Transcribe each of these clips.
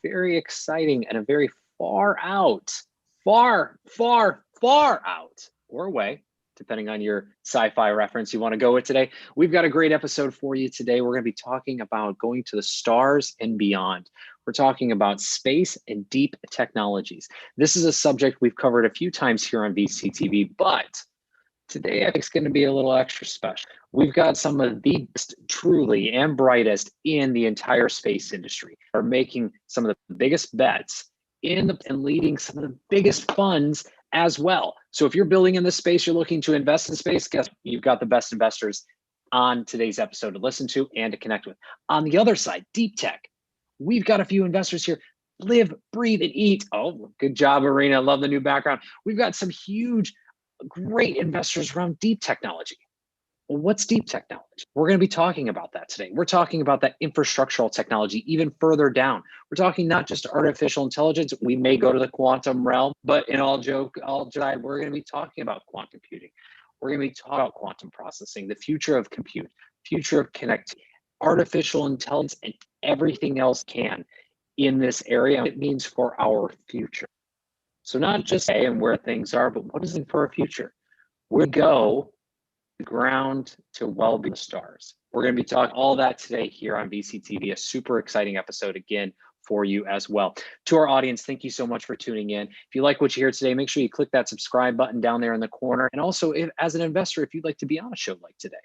very exciting and a very far out, far out or away, depending on your sci-fi reference you want to go with today. We've got a great episode for you today. We're going to be talking about going to the stars and beyond. We're talking about space and deep technologies. This is a subject we've covered a few times here on VCTV, but today I think it's going to be a little extra special. We've got some of the best, truly, and brightest in the entire space industry are making some of the biggest bets and leading some of the biggest funds as well. So if you're building in this space, you're looking to invest in space, guess what? You've got the best investors on today's episode to listen to and to connect with. On the other side, deep tech. We've got a few investors here. Live, breathe, and eat. Oh, good job, Arena. Love the new background. We've got some huge, great investors around deep technology. Well, what's deep technology? We're going to be talking about that today. We're talking about that infrastructural technology even further down. We're talking not just artificial intelligence. We may go to the quantum realm, but in all aside, we're going to be talking about quantum computing. We're going to be talking about quantum processing, the future of compute, future of connectivity, artificial intelligence, and everything else can in this area. It means for our future. So not just today and where things are, but what is it for our future? We go the ground to well beyond the stars. We're going to be talking all that today here on VCTV, a super exciting episode again for you as well. To our audience, thank you so much for tuning in. If you like what you hear today, make sure you click that subscribe button down there in the corner. And also, as an investor, if you'd like to be on a show like today,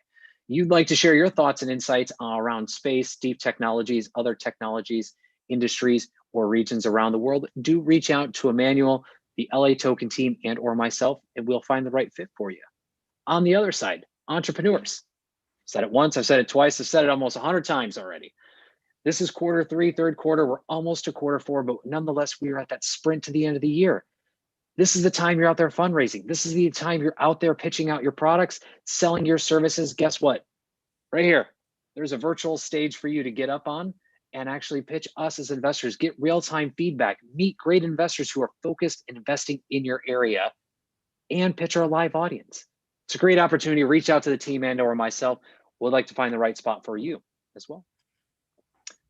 you'd like to share your thoughts and insights around space, deep technologies, other technologies, industries, or regions around the world, do reach out to Emmanuel, the LATOKEN team, and or myself, and we'll find the right fit for you. On the other side, entrepreneurs. I've said it once, I've said it twice, I've said it almost 100 times already. This is quarter three, third quarter. We're almost to quarter four, but nonetheless, we are at that sprint to the end of the year. This is the time you're out there fundraising. This is the time you're out there pitching out your products, selling your services. Guess what? Right here, there's a virtual stage for you to get up on and actually pitch us as investors, get real-time feedback, meet great investors who are focused in investing in your area, and pitch our live audience. It's a great opportunity to reach out to the team and or myself. We'd like to find the right spot for you as well.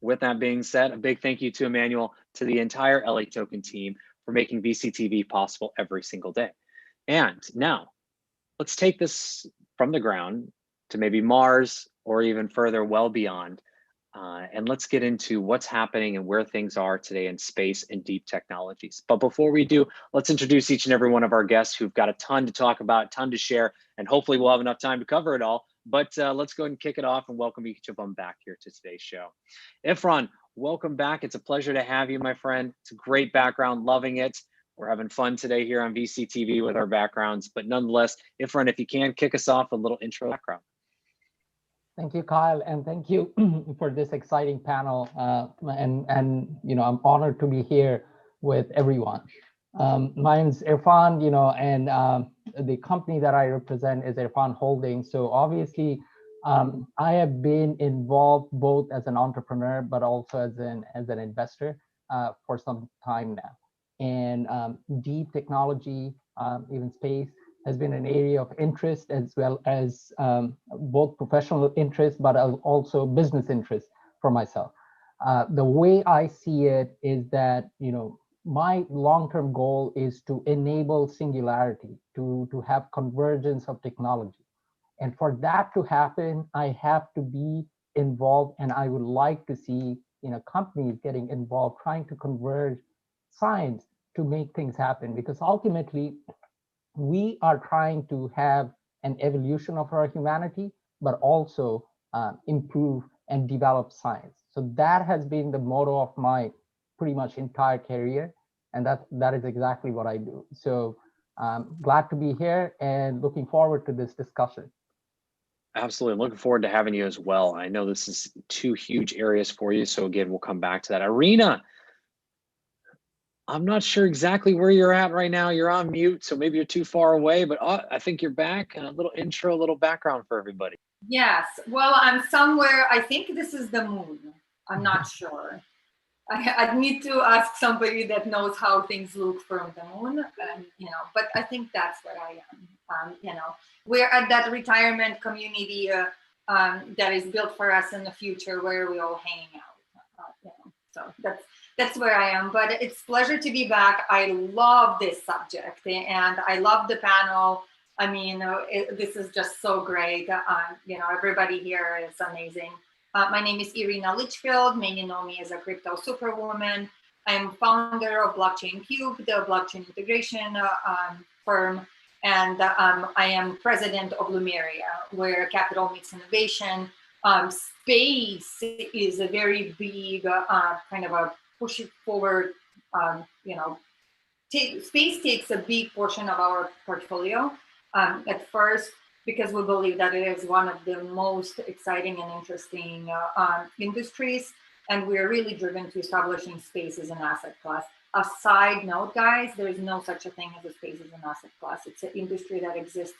With that being said, a big thank you to Emmanuel, to the entire LATOKEN team for making VCTV possible every single day. And now, let's take this from the ground to maybe Mars or even further, well beyond. And let's get into what's happening and where things are today in space and deep technologies. But before we do, let's introduce each and every one of our guests who've got a ton to talk about, a ton to share, and hopefully we'll have enough time to cover it all. But let's go ahead and kick it off and welcome each of them back here to today's show. Ifran, welcome back. It's a pleasure to have you, my friend. It's a great background, loving it. We're having fun today here on VCTV with our backgrounds, but nonetheless, Ifran, if you can, kick us off with a little intro background. Thank you, Kyle, and thank you for this exciting panel. And you know, I'm honored to be here with everyone. My name is Irfan, and the company that I represent is Irfan Holdings. So obviously, I have been involved both as an entrepreneur, but also as an investor for some time now. And deep technology, even space, has been an area of interest, as well as both professional interest, but also business interest for myself. The way I see it is that, my long-term goal is to enable singularity, to have convergence of technology. And for that to happen, I have to be involved, and I would like to see, companies getting involved, trying to converge science to make things happen, because ultimately, we are trying to have an evolution of our humanity, but also improve and develop science. So that has been the motto of my pretty much entire career, and that is exactly what I do. So glad to be here and looking forward to this discussion. Absolutely. I'm looking forward to having you as well. I know this is two huge areas for you. So again, we'll come back to that. Arena, I'm not sure exactly where you're at right now. You're on mute, so maybe you're too far away, but I think you're back. And a little intro, a little background for everybody. Yes, well, I'm somewhere, I think this is the moon. I'm not sure. I need to ask somebody that knows how things look from the moon, and, but I think that's where I am. We're at that retirement community that is built for us in the future where we all hang out. So that's where I am. But it's a pleasure to be back. I love this subject and I love the panel. I mean, this is just so great. Everybody here is amazing. My name is Irina Litchfield. Many know me as a crypto superwoman. I'm founder of Blockchain Cube, the blockchain integration firm, and I am president of Lumeria, where capital meets innovation. Space is a very big kind of a push it forward. Space takes a big portion of our portfolio at first, because we believe that it is one of the most exciting and interesting industries. And we're really driven to establishing space as an asset class. A side note, guys, there is no such a thing as a space as an asset class. It's an industry that exists,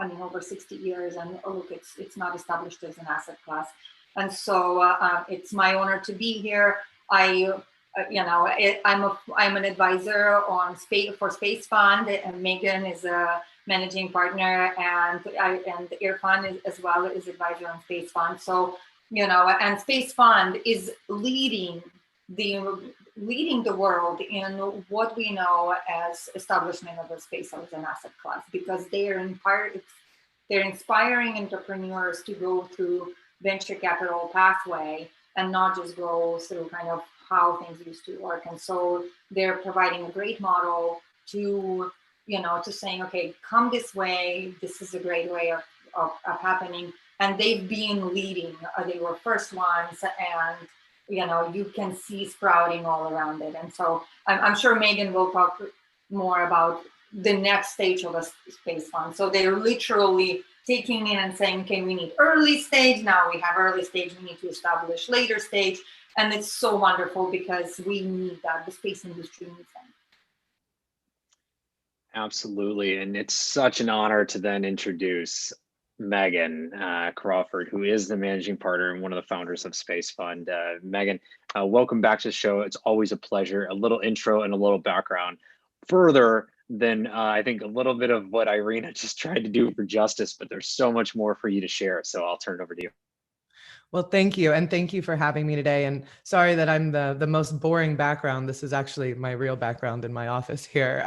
over 60 years, and look, it's not established as an asset class. And so it's my honor to be here. I'm an advisor on Space Fund, and Megan is a managing partner, and Irfan as well is advisor on Space Fund. So, and Space Fund is leading the world in what we know as establishment of the space as an asset class, because they're inspiring entrepreneurs to go through venture capital pathway and not just go through kind of how things used to work. And so they're providing a great model to saying, okay, come this way. This is a great way of happening. And they've been leading. They were first ones, and you can see sprouting all around it. And so I'm sure Megan will talk more about the next stage of a space fund. So they're literally taking in and saying, okay, we need early stage. Now we have early stage, we need to establish later stage. And it's so wonderful because we need that. The space industry needs that. Absolutely. And it's such an honor to then introduce Megan Crawford, who is the managing partner and one of the founders of Space Fund. Megan, welcome back to the show. It's always a pleasure. A little intro and a little background further than I think a little bit of what Irina just tried to do for justice, but there's so much more for you to share. So I'll turn it over to you. Well, thank you. And thank you for having me today. And sorry that I'm the most boring background. This is actually my real background in my office here.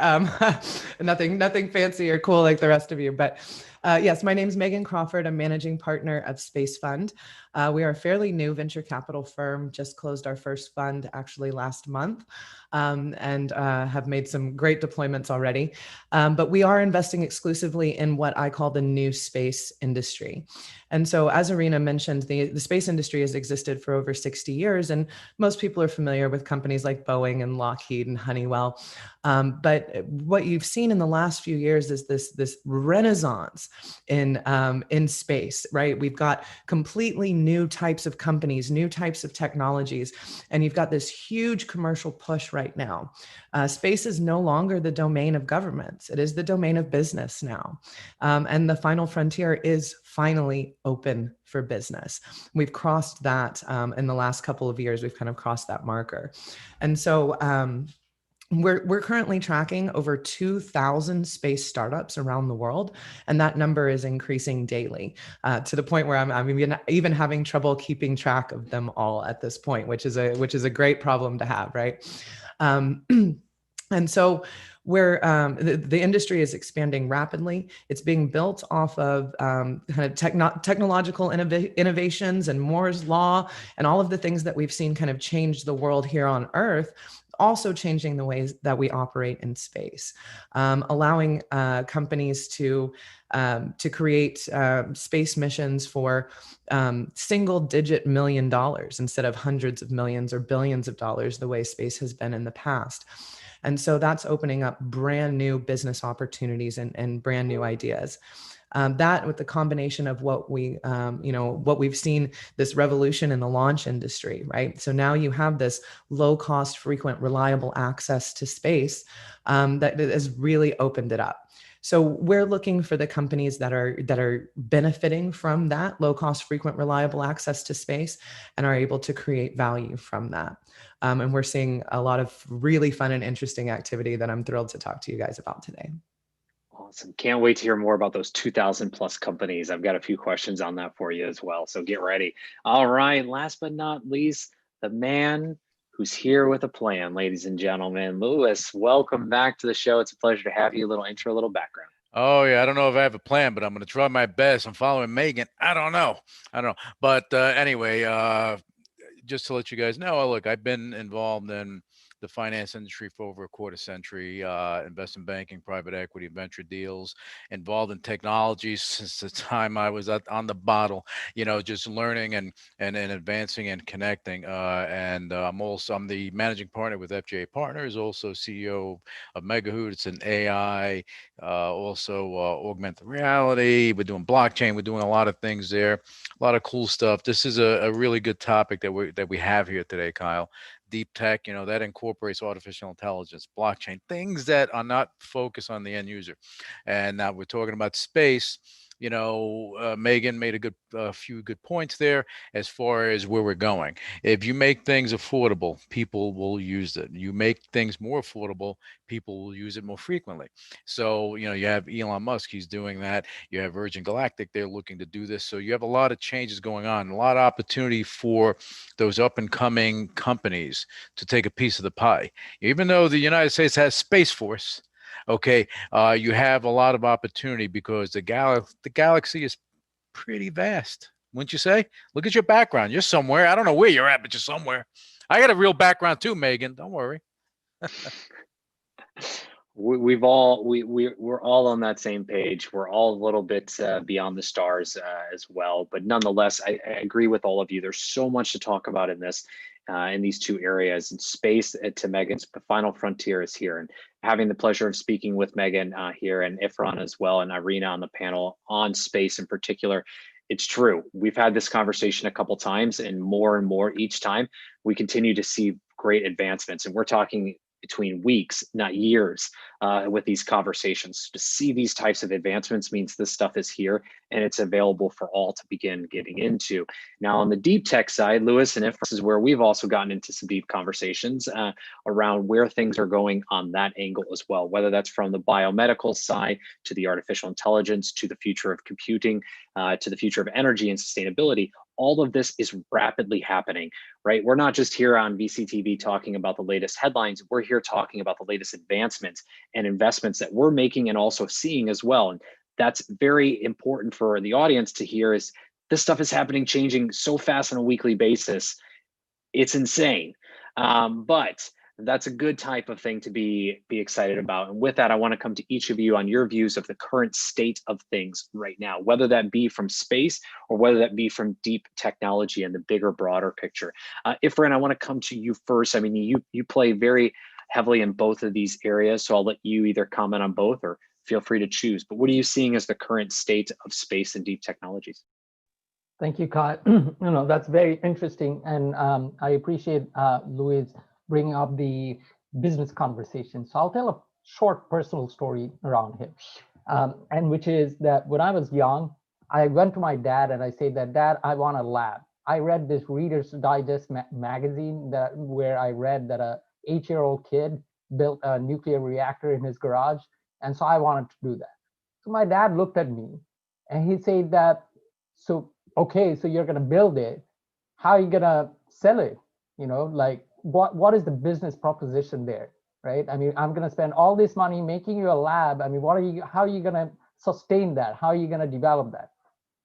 Nothing fancy or cool like the rest of you. But yes, my name is Megan Crawford. I'm managing partner of Space Fund. We are a fairly new venture capital firm, just closed our first fund actually last month, and have made some great deployments already. But we are investing exclusively in what I call the new space industry. And so, as Irina mentioned, the space industry has existed for over 60 years, and most people are familiar with companies like Boeing and Lockheed and Honeywell. But what you've seen in the last few years is this renaissance in space, right? We've got completely new types of companies, new types of technologies, and you've got this huge commercial push right now. Space is no longer the domain of governments. It is the domain of business now. And the final frontier is finally open for business. We've crossed that in the last couple of years. We've kind of crossed that marker. And so we're currently tracking over 2,000 space startups around the world, and that number is increasing daily to the point where I'm even having trouble keeping track of them all at this point, which is a great problem to have, right? And so the industry is expanding rapidly. It's being built off of kind of technological innovations and Moore's law and all of the things that we've seen kind of change the world here on Earth, also changing the ways that we operate in space, allowing companies to create space missions for single-digit $1 million instead of hundreds of millions or billions of dollars, the way space has been in the past. And so that's opening up brand new business opportunities and brand new ideas. That with the combination of what we've seen, this revolution in the launch industry, right? So now you have this low cost, frequent, reliable access to space that has really opened it up. So we're looking for the companies that are benefiting from that low cost, frequent, reliable access to space and are able to create value from that. And we're seeing a lot of really fun and interesting activity that I'm thrilled to talk to you guys about today. Awesome. Can't wait to hear more about those 2,000 plus companies. I've got a few questions on that for you as well. So get ready. All right. Last but not least, the man who's here with a plan, ladies and gentlemen. Lewis, welcome back to the show. It's a pleasure to have you. A little intro, a little background. Oh yeah, I don't know if I have a plan, but I'm going to try my best. I'm following Megan. I don't know. But anyway, just to let you guys know, look, I've been involved in the finance industry for over a quarter century, investment banking, private equity, venture deals, involved in technology since the time I was on the bottle, just learning and advancing and connecting. And I'm the managing partner with FJA Partners, also CEO of Megahoot. It's an AI, also augmented reality. We're doing blockchain. We're doing a lot of things there, a lot of cool stuff. This is a really good topic that we have here today, Kyle. Deep tech, that incorporates artificial intelligence, blockchain, things that are not focused on the end user. And now we're talking about space. Megan made a few good points there as far as where we're going. If you make things affordable, people will use it. You make things more affordable, people will use it more frequently. So, you have Elon Musk, he's doing that. You have Virgin Galactic, they're looking to do this. So you have a lot of changes going on, a lot of opportunity for those up and coming companies to take a piece of the pie. Even though the United States has Space Force, okay, you have a lot of opportunity because the galaxy is pretty vast, wouldn't you say? Look at your background. You're somewhere. I don't know where you're at, but you're somewhere. I got a real background too, Megan. Don't worry. We're all on that same page. We're all a little bit beyond the stars as well. But nonetheless, I agree with all of you. There's so much to talk about in this, in these two areas. And space, to Megan's, the final frontier is here. And having the pleasure of speaking with Megan here, and Ifran as well, and Irina on the panel on space in particular. It's true. We've had this conversation a couple times, and more each time we continue to see great advancements. And we're talking between weeks, not years, with these conversations. To see these types of advancements means this stuff is here and it's available for all to begin getting into. Now, on the deep tech side, Lewis, and if this is where we've also gotten into some deep conversations around where things are going on that angle as well, whether that's from the biomedical side to the artificial intelligence, to the future of computing, to the future of energy and sustainability. All of this is rapidly happening, right? We're not just here on VCTV talking about the latest headlines. We're here talking about the latest advancements and investments that we're making and also seeing as well. And that's very important for the audience to hear, is this stuff is happening, changing so fast on a weekly basis. It's insane. But that's a good type of thing to be excited about. And with that, I want to come to each of you on your views of the current state of things right now, whether that be from space or whether that be from deep technology and the bigger, broader picture. Ifran, I want to come to you first. I mean, you play very heavily in both of these areas, so I'll let you either comment on both or feel free to choose. But what are you seeing as the current state of space and deep technologies? Thank you, Kyle. That's very interesting. And I appreciate Louis bringing up the business conversation. So I'll tell a short personal story around him. And which is that when I was young, I went to my dad and I said that, Dad, I want a lab. I read this Reader's Digest magazine where I read that a 8-year-old kid built a nuclear reactor in his garage. And so I wanted to do that. So my dad looked at me and he said that, okay, so you're gonna build it. How are you gonna sell it? Like what is the business proposition there, right? I mean, I'm gonna spend all this money making you a lab. I mean, how are you gonna sustain that? How are you gonna develop that?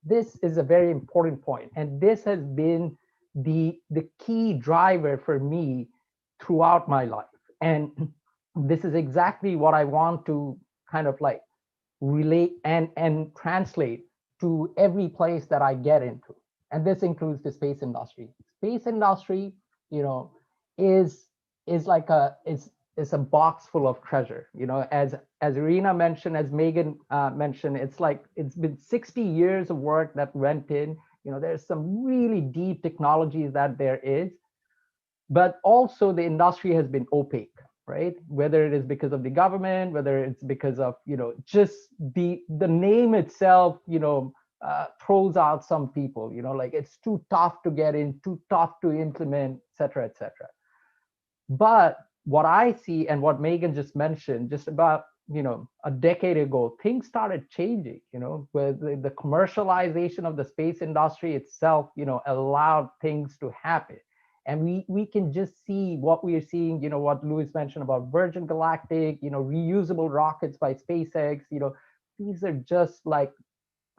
This is a very important point. And this has been the key driver for me throughout my life. And this is exactly what I want to kind of like relate and translate to every place that I get into. And this includes the space industry. Space industry, is like is a box full of treasure. As Irina mentioned, as Megan mentioned, it's been 60 years of work that went in. There's some really deep technologies that there is, but also the industry has been opaque, right? Whether it is because of the government, whether it's because of just the name itself, throws out some people. Like it's too tough to get in, too tough to implement, et cetera, et cetera. But what I see and what Megan just mentioned, just about a decade ago, things started changing. With the commercialization of the space industry itself, allowed things to happen. And we can just see what we are seeing, what Louis mentioned about Virgin Galactic, reusable rockets by SpaceX, these are just like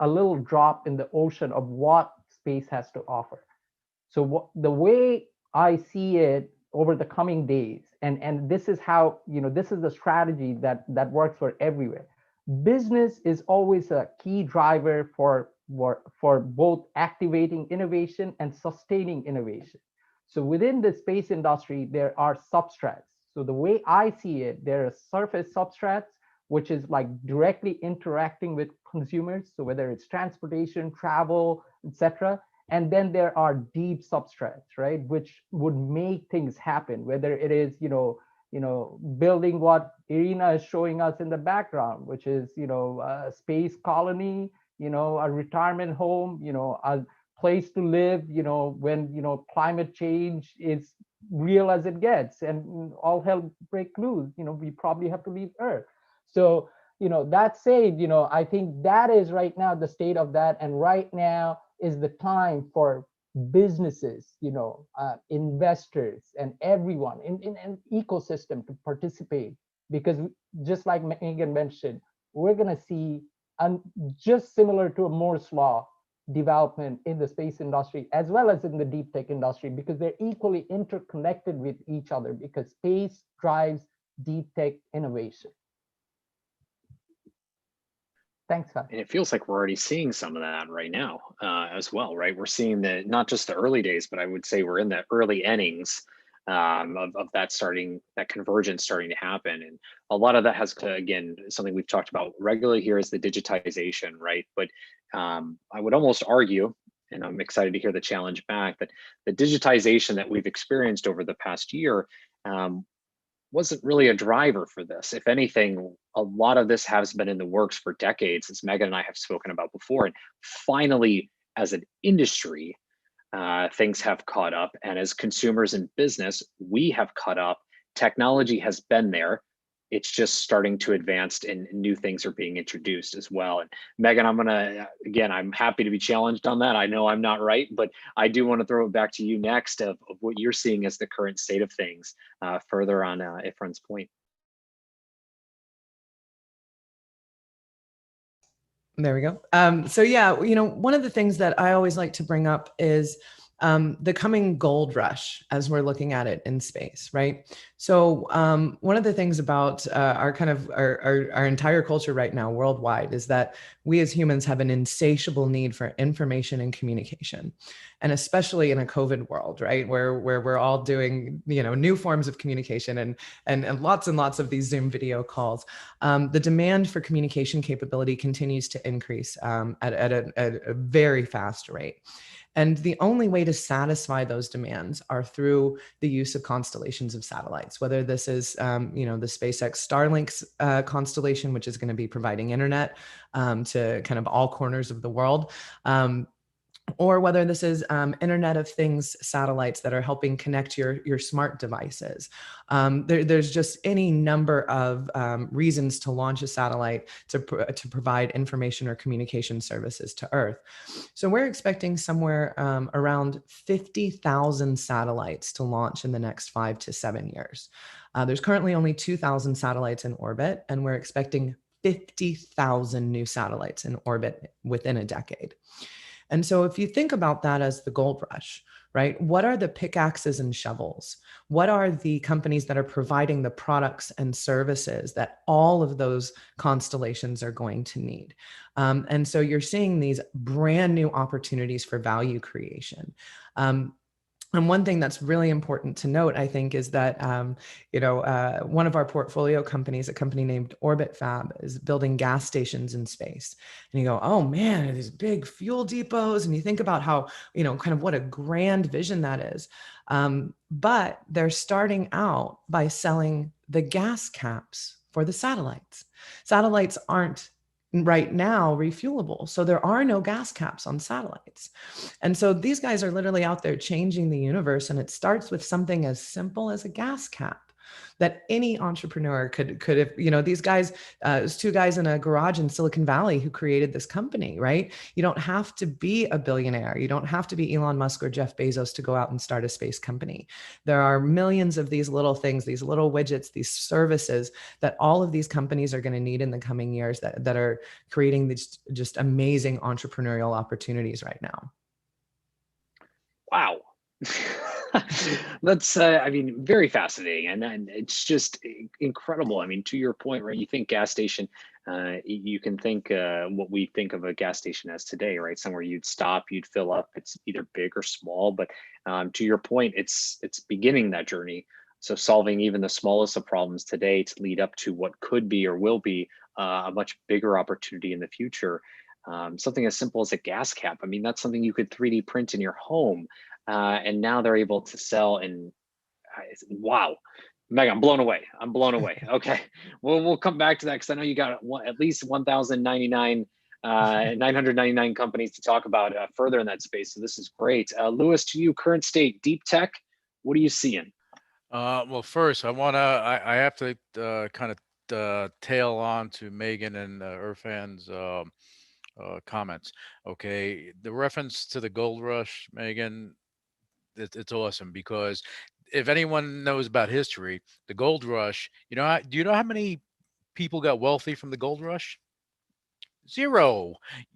a little drop in the ocean of what space has to offer. So the way I see it over the coming days, and this is how, this is the strategy that works for everywhere. Business is always a key driver for both activating innovation and sustaining innovation. So within the space industry, there are substrates. So the way I see it, there are surface substrates, which is like directly interacting with consumers. So whether it's transportation, travel, etc. And then there are deep substrates, right, which would make things happen, whether it is, building what Irina is showing us in the background, which is, a space colony, a retirement home, a place to live, when, climate change is real as it gets and all hell break loose, we probably have to leave Earth. So, that said, I think that is right now the state of that. And right now is the time for businesses, investors and everyone in an ecosystem to participate, because just like Megan mentioned, we're going to see just similar to a Moore's law development in the space industry as well as in the deep tech industry, because they're equally interconnected with each other, because space drives deep tech innovation. Thanks, Kyle. And it feels like we're already seeing some of that right now as well, right? We're seeing not just the early days, but I would say we're in the early innings of that convergence starting to happen. And a lot of that has to, again, something we've talked about regularly here is the digitization, right? But I would almost argue, and I'm excited to hear the challenge back, that the digitization that we've experienced over the past year wasn't really a driver for this. If anything, a lot of this has been in the works for decades, as Megan and I have spoken about before. And finally, as an industry, things have caught up. And as consumers and business, we have caught up. Technology has been there. It's just starting to advance and new things are being introduced as well. And Megan, I'm happy to be challenged on that. I know I'm not right, but I do want to throw it back to you next of what you're seeing as the current state of things further on Efren's point. There we go. So yeah, one of the things that I always like to bring up is the coming gold rush as we're looking at it in space, right? So one of the things about our entire culture right now worldwide is that we as humans have an insatiable need for information and communication, and especially in a COVID world, right, where we're all doing new forms of communication and lots of these Zoom video calls. The demand for communication capability continues to increase at a very fast rate. And the only way to satisfy those demands are through the use of constellations of satellites, whether this is, the SpaceX Starlink constellation, which is going to be providing internet to kind of all corners of the world, or whether this is Internet of Things satellites that are helping connect your smart devices. There's just any number of reasons to launch a satellite to provide information or communication services to Earth. So we're expecting somewhere around 50,000 satellites to launch in the next 5 to 7 years. There's currently only 2,000 satellites in orbit, and we're expecting 50,000 new satellites in orbit within a decade. And so if you think about that as the gold rush, right, what are the pickaxes and shovels? What are the companies that are providing the products and services that all of those constellations are going to need? And so you're seeing these brand new opportunities for value creation. And one thing that's really important to note, I think, is that, one of our portfolio companies, a company named Orbit Fab, is building gas stations in space. And you go, oh man, these big fuel depots. And you think about how, kind of what a grand vision that is. But they're starting out by selling the gas caps for the satellites. Satellites aren't right now refuelable. So there are no gas caps on satellites. And so these guys are literally out there changing the universe. And it starts with something as simple as a gas cap. that any entrepreneur could have, you know, these guys, it was two guys in a garage in Silicon Valley who created this company, right? You don't have to be a billionaire. You don't have to be Elon Musk or Jeff Bezos to go out and start a space company. There are millions of these little things, these little widgets, these services that all of these companies are going to need in the coming years that are creating these just amazing entrepreneurial opportunities right now. Wow. That's, I mean, very fascinating. And it's just incredible. I mean, to your point, right? You think gas station, you can think what we think of a gas station as today, right? Somewhere you'd stop, you'd fill up. It's either big or small. But to your point, it's beginning that journey. So solving even the smallest of problems today to lead up to what could be or will be a much bigger opportunity in the future. Something as simple as a gas cap. I mean, that's something you could 3D print in your home. And now they're able to sell. And wow, Meg, I'm blown away. I'm blown away. Okay, we'll come back to that because I know you got at least 999 companies to talk about further in that space. So this is great. Lewis, to you, current state, deep tech, what are you seeing? Well, first, I have to kind of tail on to Megan and Irfan's comments. Okay, the reference to the gold rush, Megan, it's awesome because if anyone knows about history, the gold rush, do you know how many people got wealthy from the gold rush? Zero.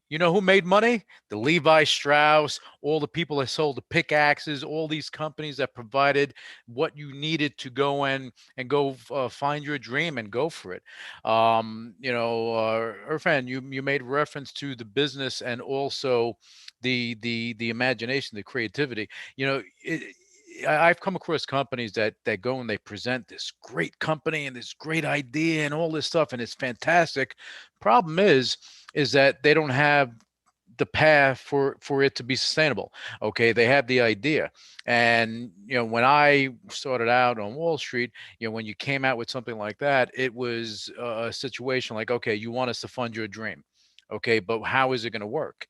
You know who made money? The Levi Strauss, all the people that sold the pickaxes, all these companies that provided what you needed to go find your dream and go for it. Irfan, you made reference to the business and also the imagination, the creativity. I've come across companies that go and they present this great company and this great idea and all this stuff, and it's fantastic. Problem is that they don't have the path for it to be sustainable. Okay, they have the idea, and when I started out on Wall Street, when you came out with something like that, it was a situation like, okay, you want us to fund your dream. Okay, but how is it going to work?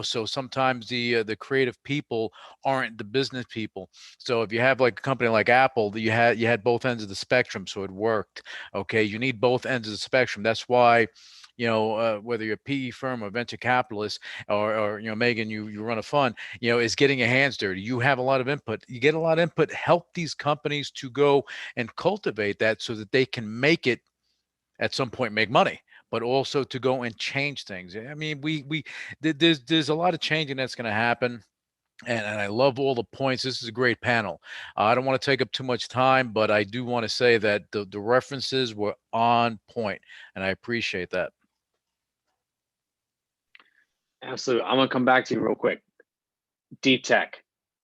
So sometimes the creative people aren't the business people. So if you have like a company like Apple, that you had both ends of the spectrum, so it worked. Okay, you need both ends of the spectrum. That's why whether you're a PE firm or venture capitalist, or Megan, you run a fund, is getting your hands dirty. You have a lot of input. You get a lot of input. Help these companies to go and cultivate that so that they can make it at some point, make money, but also to go and change things. I mean, there's a lot of changing that's going to happen. And I love all the points. This is a great panel. I don't want to take up too much time, but I do want to say that the references were on point, and I appreciate that. Absolutely. I'm going to come back to you real quick. Deep tech,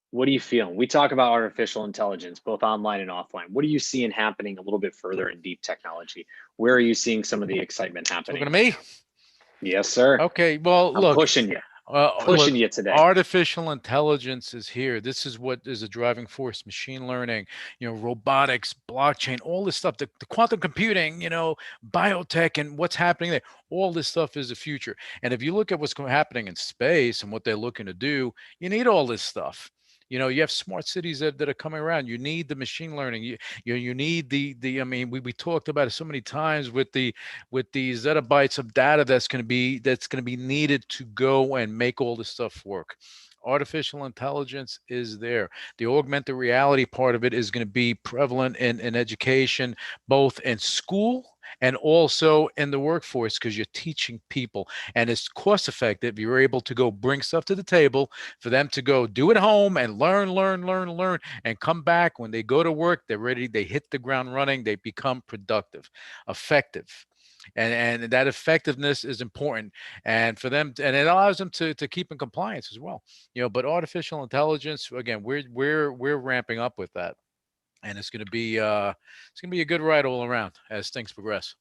what are you feeling? We talk about artificial intelligence, both online and offline. What are you seeing happening a little bit further in deep technology? Where are you seeing some of the excitement happening? Talking to me? Yes, sir. Okay, well, I'm look. pushing you. Look, You today. artificial intelligence is here. This is what is a driving force. Machine learning, robotics, blockchain, all this stuff, the quantum computing, biotech, and what's happening there. All this stuff is the future. And if you look at what's happening in space and what they're looking to do, you need all this stuff. You have smart cities that are coming around. You need the machine learning. You need the. I mean, we talked about it so many times with the zettabytes of data that's going to be needed to go and make all this stuff work. Artificial intelligence is there. The augmented reality part of it is going to be prevalent in education, both in school and also in the workforce, because you're teaching people, and it's cost effective. You're able to go bring stuff to the table for them to go do at home and learn, and come back. When they go to work, they're ready. They hit the ground running. They become productive, effective. And that effectiveness is important, and for them, and it allows them to keep in compliance as well. But artificial intelligence, again, we're ramping up with that, and it's going to be a good ride all around as things progress.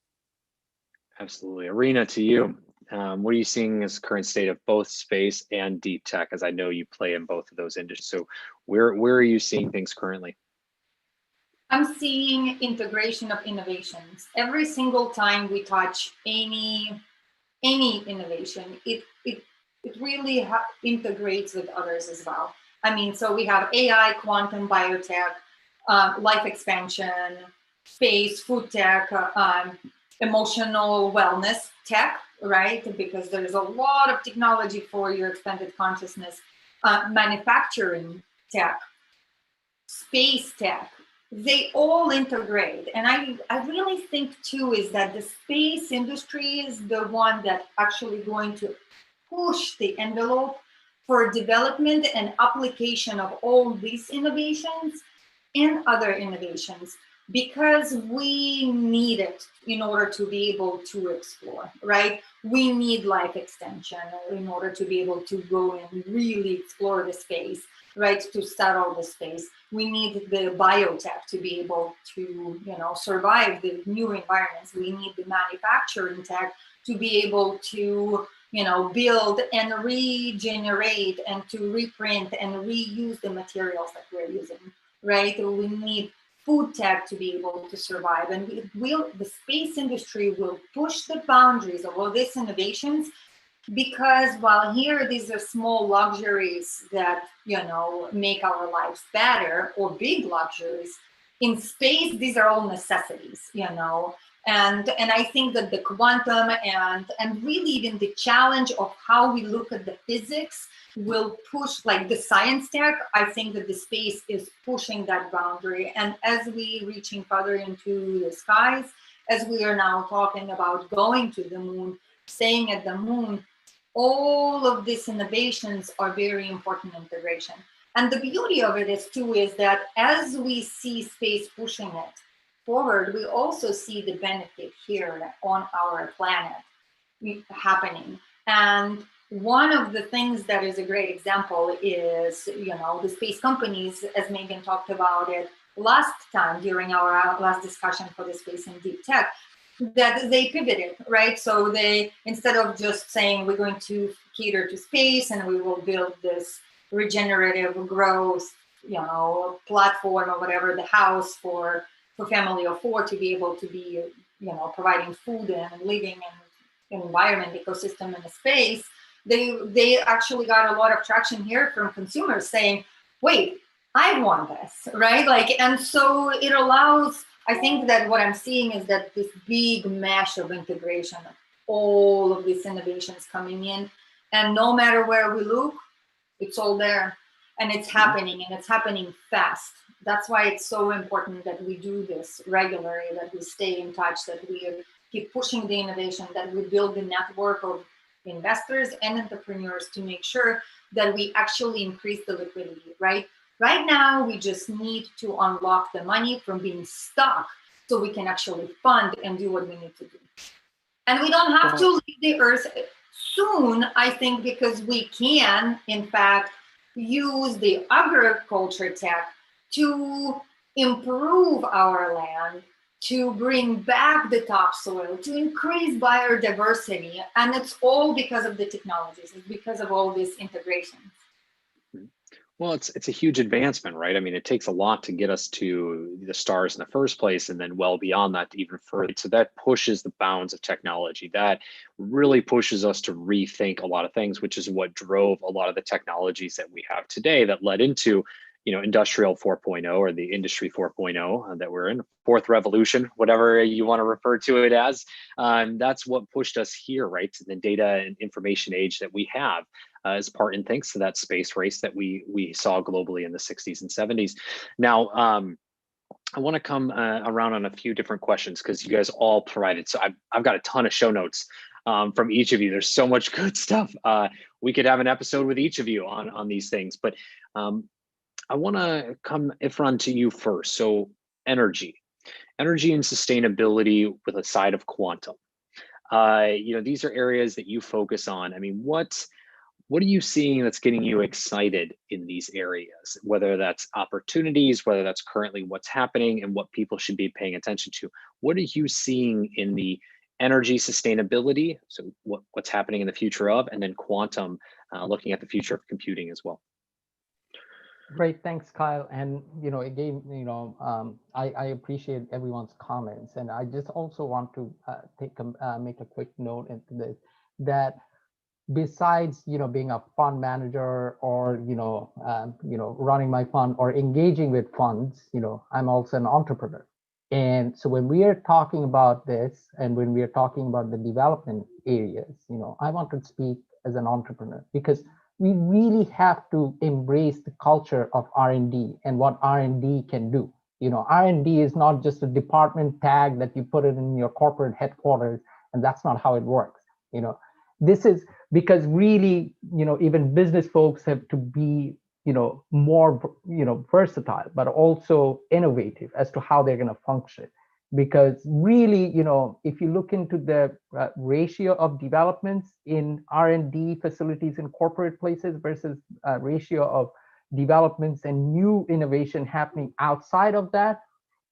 Absolutely. Arena, to you, what are you seeing as current state of both space and deep tech? As I know you play in both of those industries, so where are you seeing things currently? I'm seeing integration of innovations. Every single time we touch any innovation, it really integrates with others as well. I mean, so we have AI, quantum, biotech, life expansion, space, food tech, emotional wellness tech, right? Because there's a lot of technology for your expanded consciousness, manufacturing tech, space tech, they all integrate. And I really think too is that the space industry is the one that actually going to push the envelope for development and application of all these innovations and other innovations, because we need it in order to be able to explore, right? We need life extension in order to be able to go and really explore the space, right? To settle the space. We need the biotech to be able to, survive the new environments. We need the manufacturing tech to be able to, build and regenerate and to reprint and reuse the materials that we're using, right? We need food tech to be able to survive, and the space industry will push the boundaries of all these innovations, because while here these are small luxuries that make our lives better, or big luxuries, in space these are all necessities, and I think that the quantum and really even the challenge of how we look at the physics will push, like the science tech. I think that the space is pushing that boundary, and as we reaching further into the skies, as we are now talking about going to the moon, staying at the moon, all of these innovations are very important integration. And the beauty of it is that as we see space pushing it forward, we also see the benefit here on our planet happening. And one of the things that is a great example is, the space companies, as Megan talked about it last time during our last discussion for the space and deep tech, that they pivoted, right? So they, instead of just saying we're going to cater to space and we will build this regenerative growth, platform or whatever, the house for family of four to be able to be, providing food and living and environment, ecosystem in the space, they actually got a lot of traction here from consumers saying, wait, I want this, right? And so it allows, I think that what I'm seeing is that this big mesh of integration of all of these innovations coming in, and no matter where we look, it's all there, and it's happening, and it's happening fast. That's why it's so important that we do this regularly, that we stay in touch, that we keep pushing the innovation, that we build the network of investors and entrepreneurs to make sure that we actually increase the liquidity, right? Right now, we just need to unlock the money from being stuck so we can actually fund and do what we need to do. And we don't have to leave the earth soon, I think, because we can, in fact, use the agriculture tech to improve our land, to bring back the topsoil, to increase biodiversity. And it's all because of the technologies. It's because of all these integrations. Well, it's a huge advancement, right? I mean, it takes a lot to get us to the stars in the first place, and then well beyond that even further. So that pushes the bounds of technology. That really pushes us to rethink a lot of things, which is what drove a lot of the technologies that we have today that led into, industrial 4.0 or the industry 4.0 that we're in, fourth revolution, whatever you want to refer to it as. That's what pushed us here, right, to the data and information age that we have. As part and thanks to that space race that we saw globally in the 60s and 70s. Now, I want to come around on a few different questions because you guys all provided. So I've got a ton of show notes from each of you. There's so much good stuff. We could have an episode with each of you on these things, but I want to come, Ifran, to you first. So energy and sustainability with a side of quantum. These are areas that you focus on. I mean, what are you seeing that's getting you excited in these areas, whether that's opportunities, whether that's currently what's happening and what people should be paying attention to? What are you seeing in the energy sustainability, so what's happening in the future of, and then quantum, looking at the future of computing as well? Great, thanks, Kyle. And again, I appreciate everyone's comments, and I just also want to make a quick note into this, that besides being a fund manager or running my fund or engaging with funds, I'm also an entrepreneur. And so when we are talking about this, and when we are talking about the development areas, I want to speak as an entrepreneur, because we really have to embrace the culture of R&D and what R&D can do. R&D is not just a department tag that you put it in your corporate headquarters, and that's not how it works. This is because really, even business folks have to be, more, versatile, but also innovative as to how they're going to function. Because really, if you look into the ratio of developments in R&D facilities in corporate places versus ratio of developments and new innovation happening outside of that,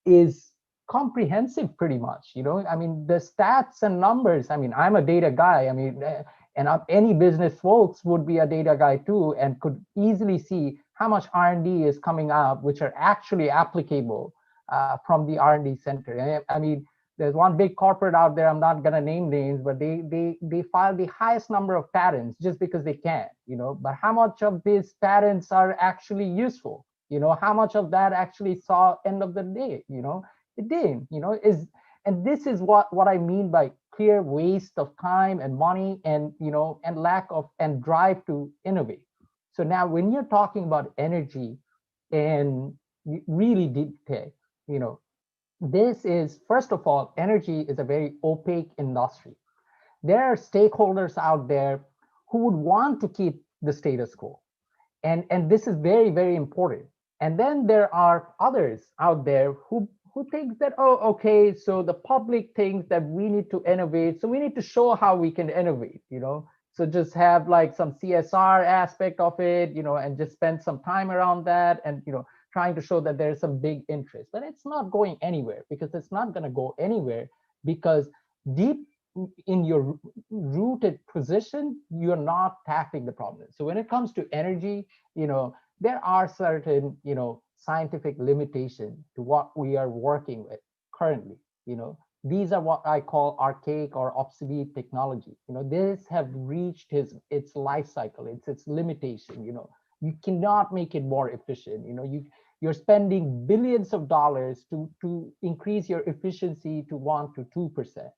is comprehensive pretty much. I mean, the stats and numbers, I mean, I'm a data guy. I mean, and any business folks would be a data guy too, and could easily see how much R&D is coming out, which are actually applicable from the R&D center. I mean, there's one big corporate out there, I'm not gonna name names, but they file the highest number of patents just because they can, but how much of these patents are actually useful? How much of that actually saw end of the day? It didn't, and this is what I mean by clear waste of time and money, and and lack of and drive to innovate. So now when you're talking about energy and really deep tech, this is, first of all, energy is a very opaque industry. There are stakeholders out there who would want to keep the status quo, and this is very, very important. And then there are others out there who thinks that, oh, okay, so the public thinks that we need to innovate, so we need to show how we can innovate. So just have like some CSR aspect of it, and just spend some time around that, and trying to show that there's some big interest. But it's not going anywhere, because it's not going to go anywhere, because deep in your rooted position, you're not tackling the problem. So when it comes to energy, there are certain, scientific limitations to what we are working with currently. These are what I call archaic or obsolete technology. This have reached its life cycle, its limitation. You cannot make it more efficient. You're spending billions of dollars to increase your efficiency to 1 to 2%.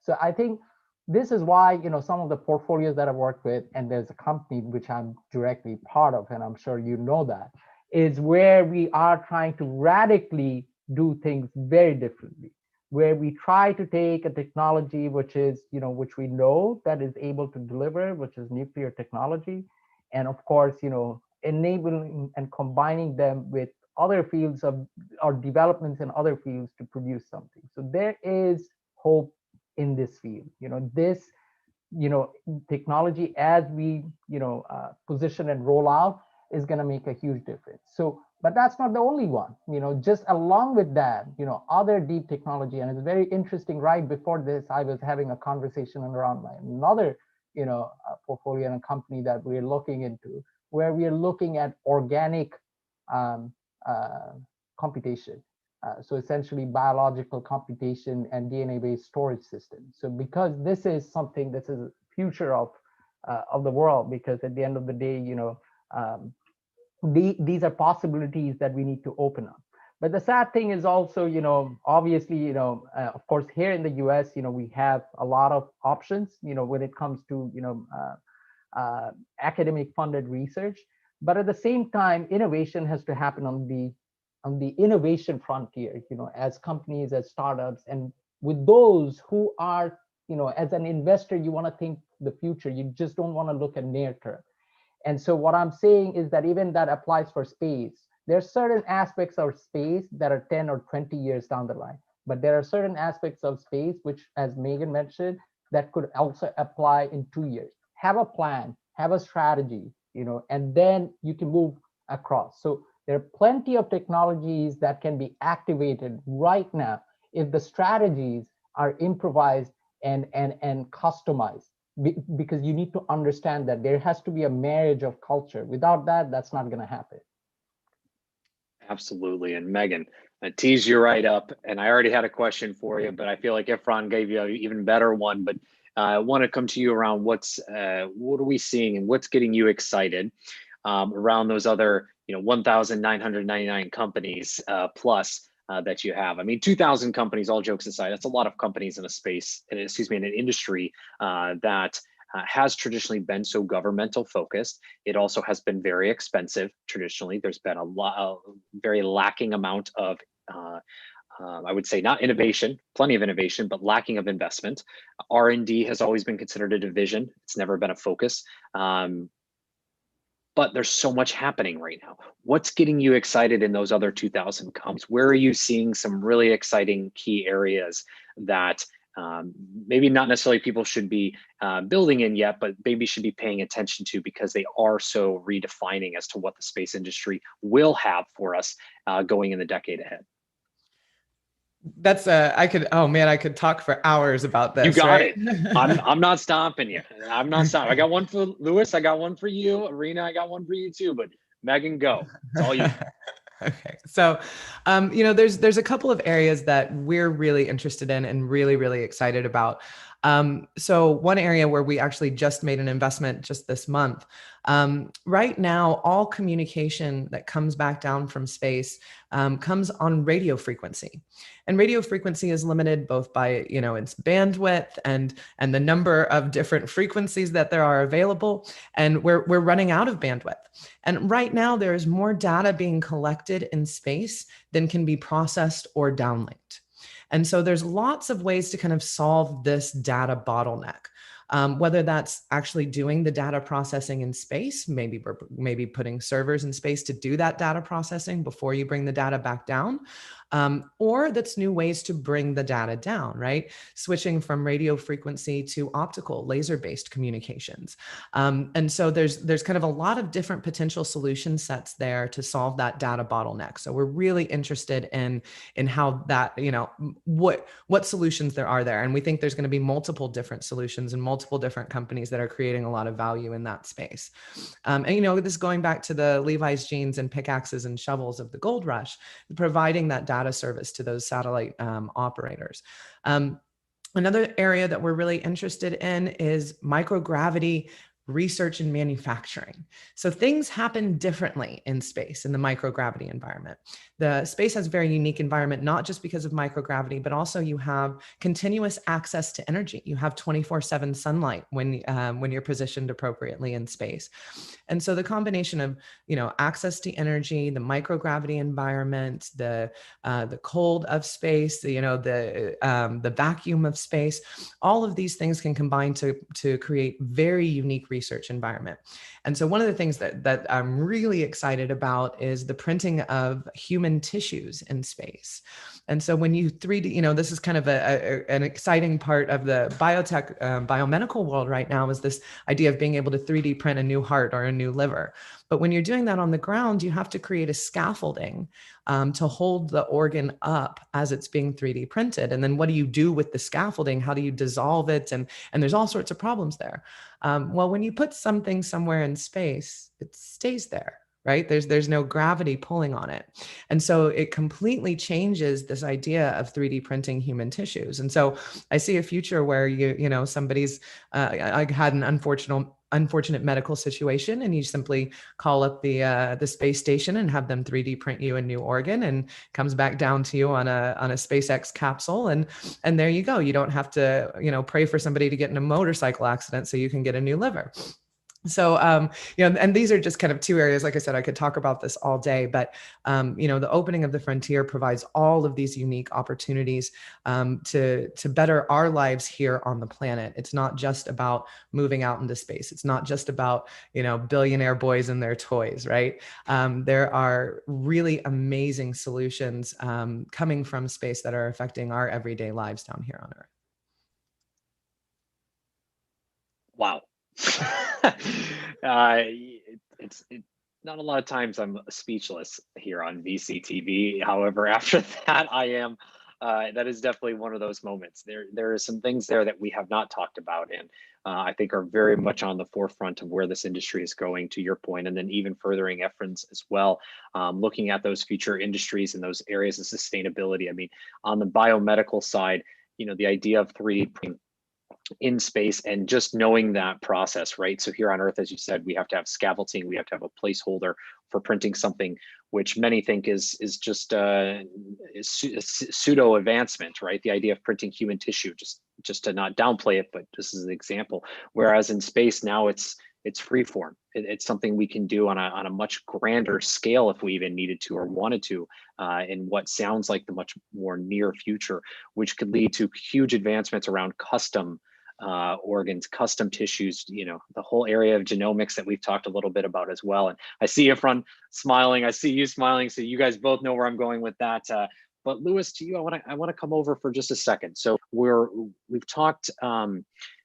So I think this is why some of the portfolios that I worked with, and there's a company which I'm directly part of, and I'm sure that, is where we are trying to radically do things very differently, where we try to take a technology which is, which we know that is able to deliver, which is nuclear technology, and of course, enabling and combining them with other fields of, or developments in other fields to produce something. So there is hope in this field. This, technology, as we, position and roll out, is going to make a huge difference. So, but that's not the only one. Just along with that, other deep technology, and it's very interesting. Right before this, I was having a conversation around another, portfolio and a company that we're looking into, where we are looking at organic computation. So essentially biological computation and DNA-based storage systems. So because this is something, this is a future of the world, because at the end of the day, these are possibilities that we need to open up. But the sad thing is also, obviously, of course, here in the US, we have a lot of options, when it comes to, academic funded research. But at the same time, innovation has to happen on the innovation frontier, as companies, as startups, and with those who are, as an investor, you want to think the future. You just don't want to look at near term. And so what I'm saying is that even that applies for space. There are certain aspects of space that are 10 or 20 years down the line, but there are certain aspects of space, which, as Megan mentioned, that could also apply in 2 years. Have a plan, have a strategy, and then you can move across. So there are plenty of technologies that can be activated right now if the strategies are improvised and customized, because you need to understand that there has to be a marriage of culture. Without that, that's not going to happen. Absolutely. And Megan, I teased you right up, and I already had a question for you, but I feel like Efron gave you an even better one. But I want to come to you around what are we seeing and what's getting you excited around those other 1,999 companies plus that you have. I mean, 2,000 companies, all jokes aside, that's a lot of companies in a space, excuse me, in an industry that has traditionally been so governmental focused. It also has been very expensive traditionally. There's been a very lacking amount of, I would say not innovation, plenty of innovation, but lacking of investment. R&D has always been considered a division. It's never been a focus. But there's so much happening right now. What's getting you excited in those other 2,000 comps? Where are you seeing some really exciting key areas that maybe not necessarily people should be building in yet, but maybe should be paying attention to because they are so redefining as to what the space industry will have for us going in the decade ahead? That's oh man, I could talk for hours about this. You got right? it. I'm not stopping you. I'm not stopping. I got one for Lewis. I got one for you. Arena, I got one for you too. But Megan, go. It's all you. Okay. So, there's a couple of areas that we're really interested in and really, really excited about. So one area where we actually just made an investment just this month. Right now, all communication that comes back down from space comes on radio frequency. And radio frequency is limited both by, its bandwidth and the number of different frequencies that there are available. And we're running out of bandwidth. And right now, there is more data being collected in space than can be processed or downlinked. And so there's lots of ways to kind of solve this data bottleneck. Whether that's actually doing the data processing in space, maybe putting servers in space to do that data processing before you bring the data back down, or that's new ways to bring the data down, right? Switching from radio frequency to optical laser-based communications. And so there's kind of a lot of different potential solution sets there to solve that data bottleneck. So we're really interested in how that, what solutions there are there. And we think there's going to be multiple different solutions and multiple different companies that are creating a lot of value in that space. And this is going back to the Levi's jeans and pickaxes and shovels of the gold rush, providing that data service to those satellite operators. Another area that we're really interested in is microgravity research and manufacturing. So things happen differently in space, in the microgravity environment. The space has a very unique environment, not just because of microgravity, but also you have continuous access to energy. You have 24/7 sunlight when you're positioned appropriately in space. And so the combination of, access to energy, the microgravity environment, the cold of space, the vacuum of space, all of these things can combine to create very unique research environment. And so one of the things that I'm really excited about is the printing of human tissues in space. And so when you 3D, this is kind of an exciting part of the biotech, biomedical world right now, is this idea of being able to 3D print a new heart or a new liver. But when you're doing that on the ground, you have to create a scaffolding to hold the organ up as it's being 3D printed. And then what do you do with the scaffolding? How do you dissolve it? And there's all sorts of problems there. Well, when you put something somewhere in space, it stays there, right? There's no gravity pulling on it. And so it completely changes this idea of 3D printing human tissues. And so I see a future where somebody's, I had an unfortunate medical situation, and you simply call up the space station and have them 3D print you a new organ, and comes back down to you on a SpaceX capsule, and there you go. You don't have to pray for somebody to get in a motorcycle accident so you can get a new liver. So, and these are just kind of two areas. Like I said, I could talk about this all day, but, the opening of the frontier provides all of these unique opportunities to better our lives here on the planet. It's not just about moving out into space. It's not just about, billionaire boys and their toys, right? There are really amazing solutions coming from space that are affecting our everyday lives down here on Earth. Wow. It's not a lot of times I'm speechless here on VCTV. However, after that, I am. That is definitely one of those moments. There are some things there that we have not talked about, and I think are very much on the forefront of where this industry is going, to your point, and then even furthering efforts as well, looking at those future industries and those areas of sustainability. I mean, on the biomedical side, the idea of 3D printing in space, and just knowing that process, right? So here on Earth, as you said, we have to have scaffolding, we have to have a placeholder for printing something, which many think is just pseudo advancement, right? The idea of printing human tissue, just to not downplay it, but this is an example. Whereas in space now, it's free form. It's something we can do on a much grander scale if we even needed to or wanted to, in what sounds like the much more near future, which could lead to huge advancements around custom organs, custom tissues, the whole area of genomics that we've talked a little bit about as well. And I see Efron smiling, I see you smiling, so you guys both know where I'm going with that. But Louis, to you, I want to come over for just a second. So we've talked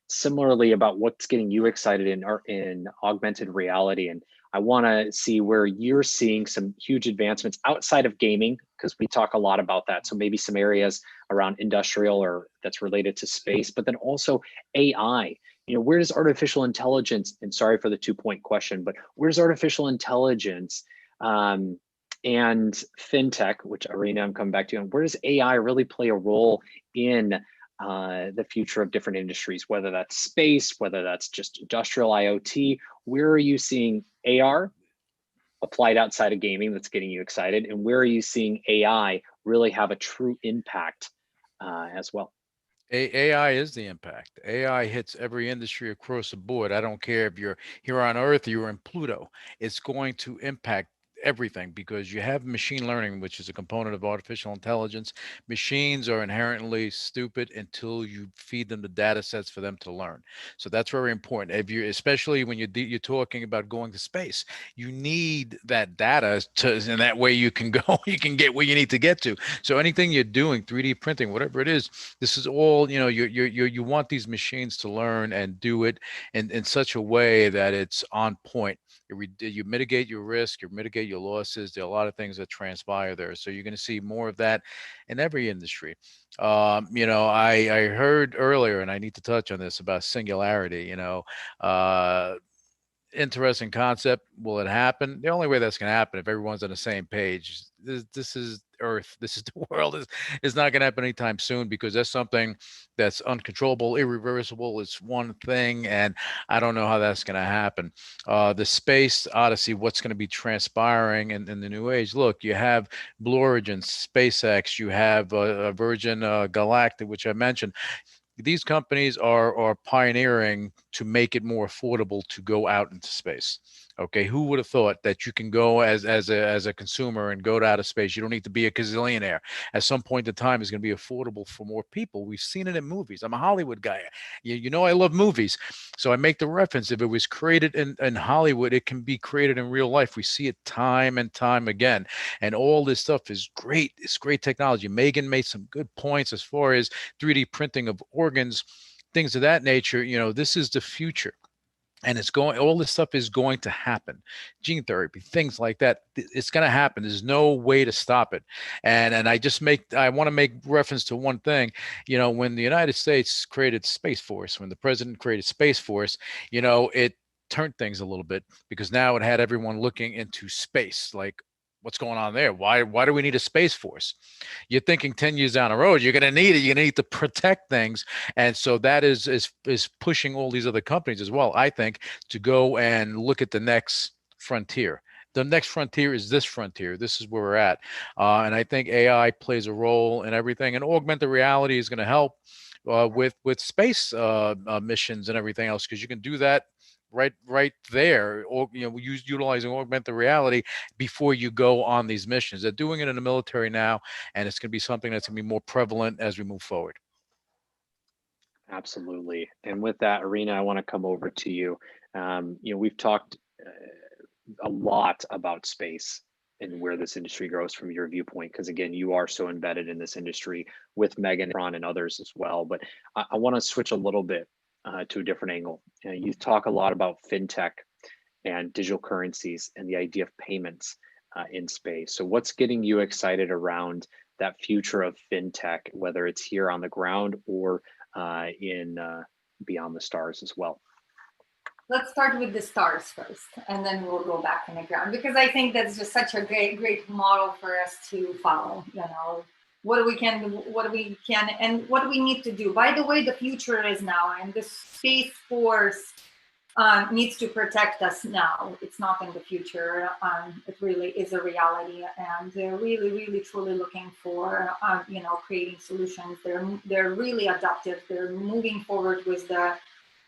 similarly about what's getting you excited in augmented reality, and I want to see where you're seeing some huge advancements outside of gaming, because we talk a lot about that. So maybe some areas around industrial or that's related to space, but then also AI. Where does artificial intelligence, and sorry for the 2-point question, but where's artificial intelligence and fintech, which Irina, I'm coming back to you on, where does AI really play a role in the future of different industries, whether that's space, whether that's just industrial IoT? Where are you seeing AR applied outside of gaming that's getting you excited? And where are you seeing AI really have a true impact as well? AI is the impact. AI hits every industry across the board. I don't care if you're here on Earth or you're in Pluto. It's going to impact everything, because you have machine learning, which is a component of artificial intelligence. Machines are inherently stupid until you feed them the data sets for them to learn. So that's very important. If you, especially when you're talking about going to space, you need that data and that way you can go, you can get where you need to get to. So anything you're doing, 3D printing, whatever it is, this is all, you want these machines to learn and do it in such a way that it's on point. You mitigate your risk, you mitigate your losses. There are a lot of things that transpire there. So you're going to see more of that in every industry. I heard earlier, and I need to touch on this, about singularity. Interesting concept. Will it happen? The only way that's going to happen if everyone's on the same page. This is Earth. This is the world. Is not going to happen anytime soon, because that's something that's uncontrollable, irreversible. It's one thing, and I don't know how that's going to happen. The space odyssey, what's going to be transpiring in the new age? Look, you have Blue Origin, SpaceX. You have Virgin Galactic, which I mentioned. These companies are pioneering to make it more affordable to go out into space. Okay, who would have thought that you can go as a consumer and go to outer space? You don't need to be a gazillionaire. At some point in time, it's going to be affordable for more people. We've seen it in movies. I'm a Hollywood guy. I love movies, so I make the reference. If it was created in Hollywood, it can be created in real life. We see it time and time again, and all this stuff is great. It's great technology. Megan made some good points as far as 3D printing of organs, things of that nature. This is the future. And all this stuff is going to happen. Gene therapy, things like that. It's going to happen. There's no way to stop it. And I want to make reference to one thing. When the United States created Space Force, when the president created Space Force, it turned things a little bit, because now it had everyone looking into space, like, what's going on there? Why do we need a Space Force? You're thinking 10 years down the road, you're going to need it. You're going to need to protect things. And so that is pushing all these other companies as well, I think, to go and look at the next frontier. The next frontier is this frontier. This is where we're at. And I think AI plays a role in everything. And augmented reality is going to help with space missions and everything else, because you can do that right there, or utilizing augmented reality before you go on these missions. They're doing it in the military now, and it's going to be something that's going to be more prevalent as we move forward. Absolutely. And with that, Irina, I want to come over to you. We've talked a lot about space and where this industry grows from your viewpoint, because again, you are so embedded in this industry with Megan, Ron, and others as well. But I want to switch a little bit to a different angle. You talk a lot about fintech and digital currencies and the idea of payments in space. So what's getting you excited around that future of fintech, whether it's here on the ground or in beyond the stars as well? Let's start with the stars first, and then we'll go back on the ground, because I think that's just such a great model for us to follow. what we can, and what we need to do. By the way, the future is now, and the Space Force needs to protect us now. It's not in the future. It really is a reality, and they're really, really, truly looking for, creating solutions. They're really adaptive. They're moving forward with the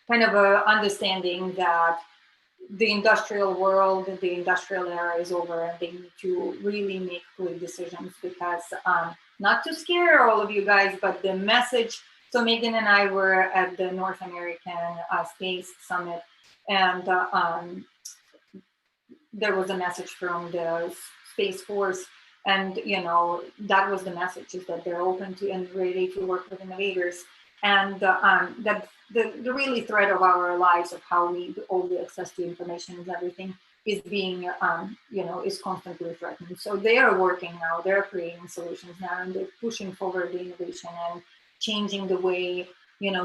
kind of a understanding that the industrial world, the industrial era is over, and they need to really make good decisions, because not to scare all of you guys, but the message. So Megan and I were at the North American Space Summit, and there was a message from the Space Force, and that was the message, is that they're open to and ready to work with innovators, and that the really thread of our lives, of how we all the access to information and everything, is being is constantly threatened. So they are working now, they're creating solutions now, and they're pushing forward the innovation and changing the way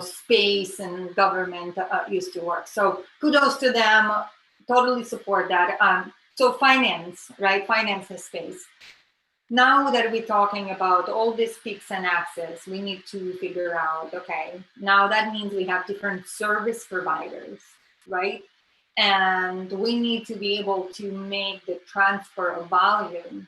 space and government used to work. So kudos to them, totally support that. So finance, right? Finance is space. Now that we're talking about all these peaks and axes, we need to figure out, okay, now that means we have different service providers, right? And we need to be able to make the transfer of volume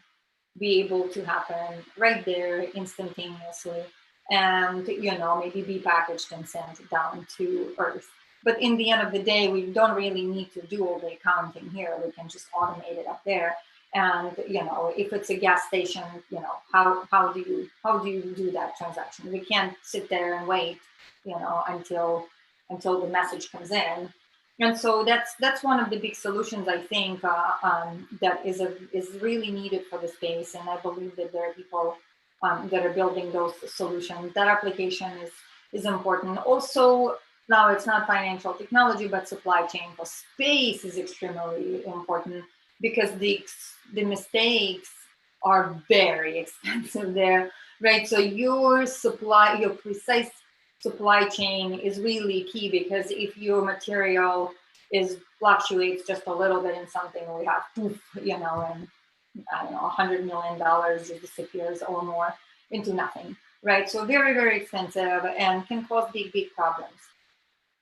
be able to happen right there instantaneously, and maybe be packaged and sent down to Earth. But in the end of the day, we don't really need to do all the accounting here. We can just automate it up there. And if it's a gas station, how do you do that transaction? We can't sit there and wait, until the message comes in. And so that's one of the big solutions, I think, that is really needed for the space. And I believe that there are people that are building those solutions. That application is important. Also, now it's not financial technology, but supply chain for space is extremely important, because the mistakes are very expensive there, right? So your precise supply chain is really key, because if your material fluctuates just a little bit in something, we have poof, and I don't know, $100 million just disappears or more into nothing, right? So very, very expensive, and can cause big problems.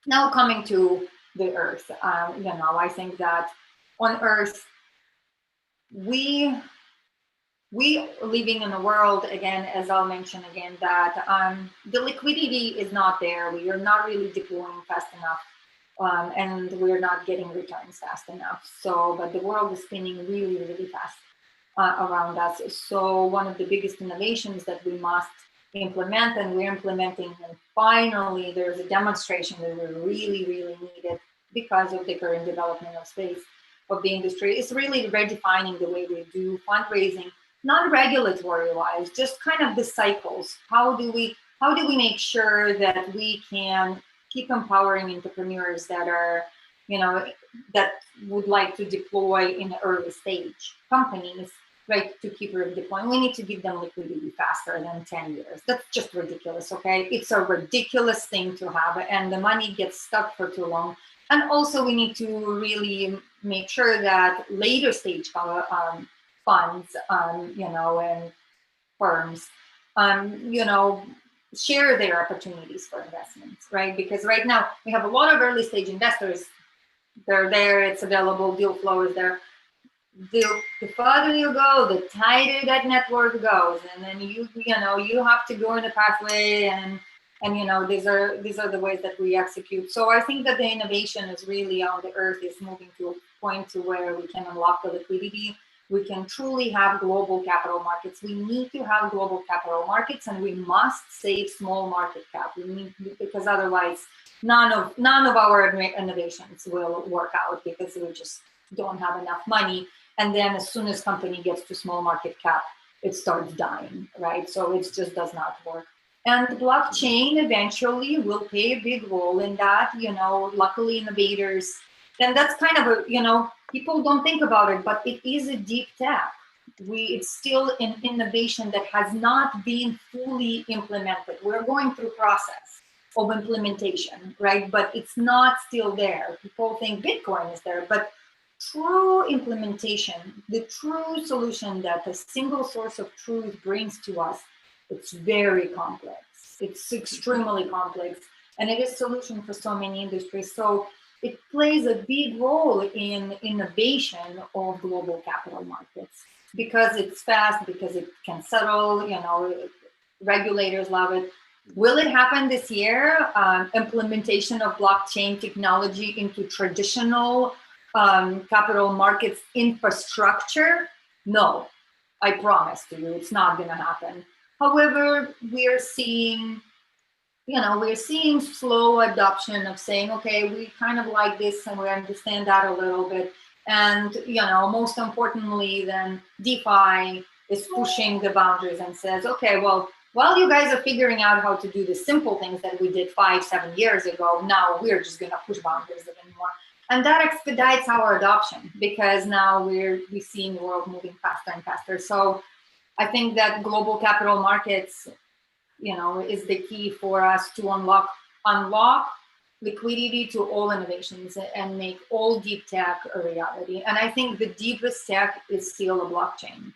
Now coming to the Earth, I think that on Earth, we living in a world, again, as I'll mention again, that the liquidity is not there. We are not really deploying fast enough, and we're not getting returns fast enough. So, but the world is spinning really, really fast around us. So one of the biggest innovations that we must implement, and we're implementing, and finally there's a demonstration that we really, really needed because of the current development of space, of the industry, is really redefining the way we do fundraising, not regulatory wise, just kind of the cycles. How do we make sure that we can keep empowering entrepreneurs that are, that would like to deploy in the early stage companies, right, to keep deploying? We need to give them liquidity faster than 10 years. That's just ridiculous, okay? It's a ridiculous thing to have, and the money gets stuck for too long. And also we need to really make sure that later stage funds, and firms, share their opportunities for investments, right? Because right now we have a lot of early stage investors. They're there, it's available, deal flow is there. The further you go, the tighter that network goes, and then you have to go in the pathway, and these are the ways that we execute. So I think that the innovation is really on the Earth is moving to a point to where we can unlock the liquidity. We can truly have global capital markets. We need to have global capital markets, and we must save small market cap. We need, because otherwise none of our innovations will work out, because we just don't have enough money. And then as soon as company gets to small market cap, it starts dying, right? So it just does not work. And blockchain eventually will play a big role in that, luckily innovators. And that's kind of people don't think about it, but it is a deep tech. It's still an innovation that has not been fully implemented. We're going through process of implementation, right? But it's not still there. People think Bitcoin is there, but true implementation, the true solution that a single source of truth brings to us, It's very complex. It's extremely complex, and it is a solution for so many industries. So it plays a big role in innovation of global capital markets because it's fast, because it can settle, regulators love it. Will it happen this year? Implementation of blockchain technology into traditional capital markets infrastructure? No, I promise to you, it's not going to happen. However, we're seeing slow adoption of saying, okay, we kind of like this and we understand that a little bit. And, most importantly, then DeFi is pushing the boundaries and says, okay, well, while you guys are figuring out how to do the simple things that we did 5-7 years ago, now we're just going to push boundaries even more. And that expedites our adoption because now we're seeing the world moving faster and faster. So I think that global capital markets, is the key for us to unlock liquidity to all innovations and make all deep tech a reality. And I think the deepest tech is still a blockchain,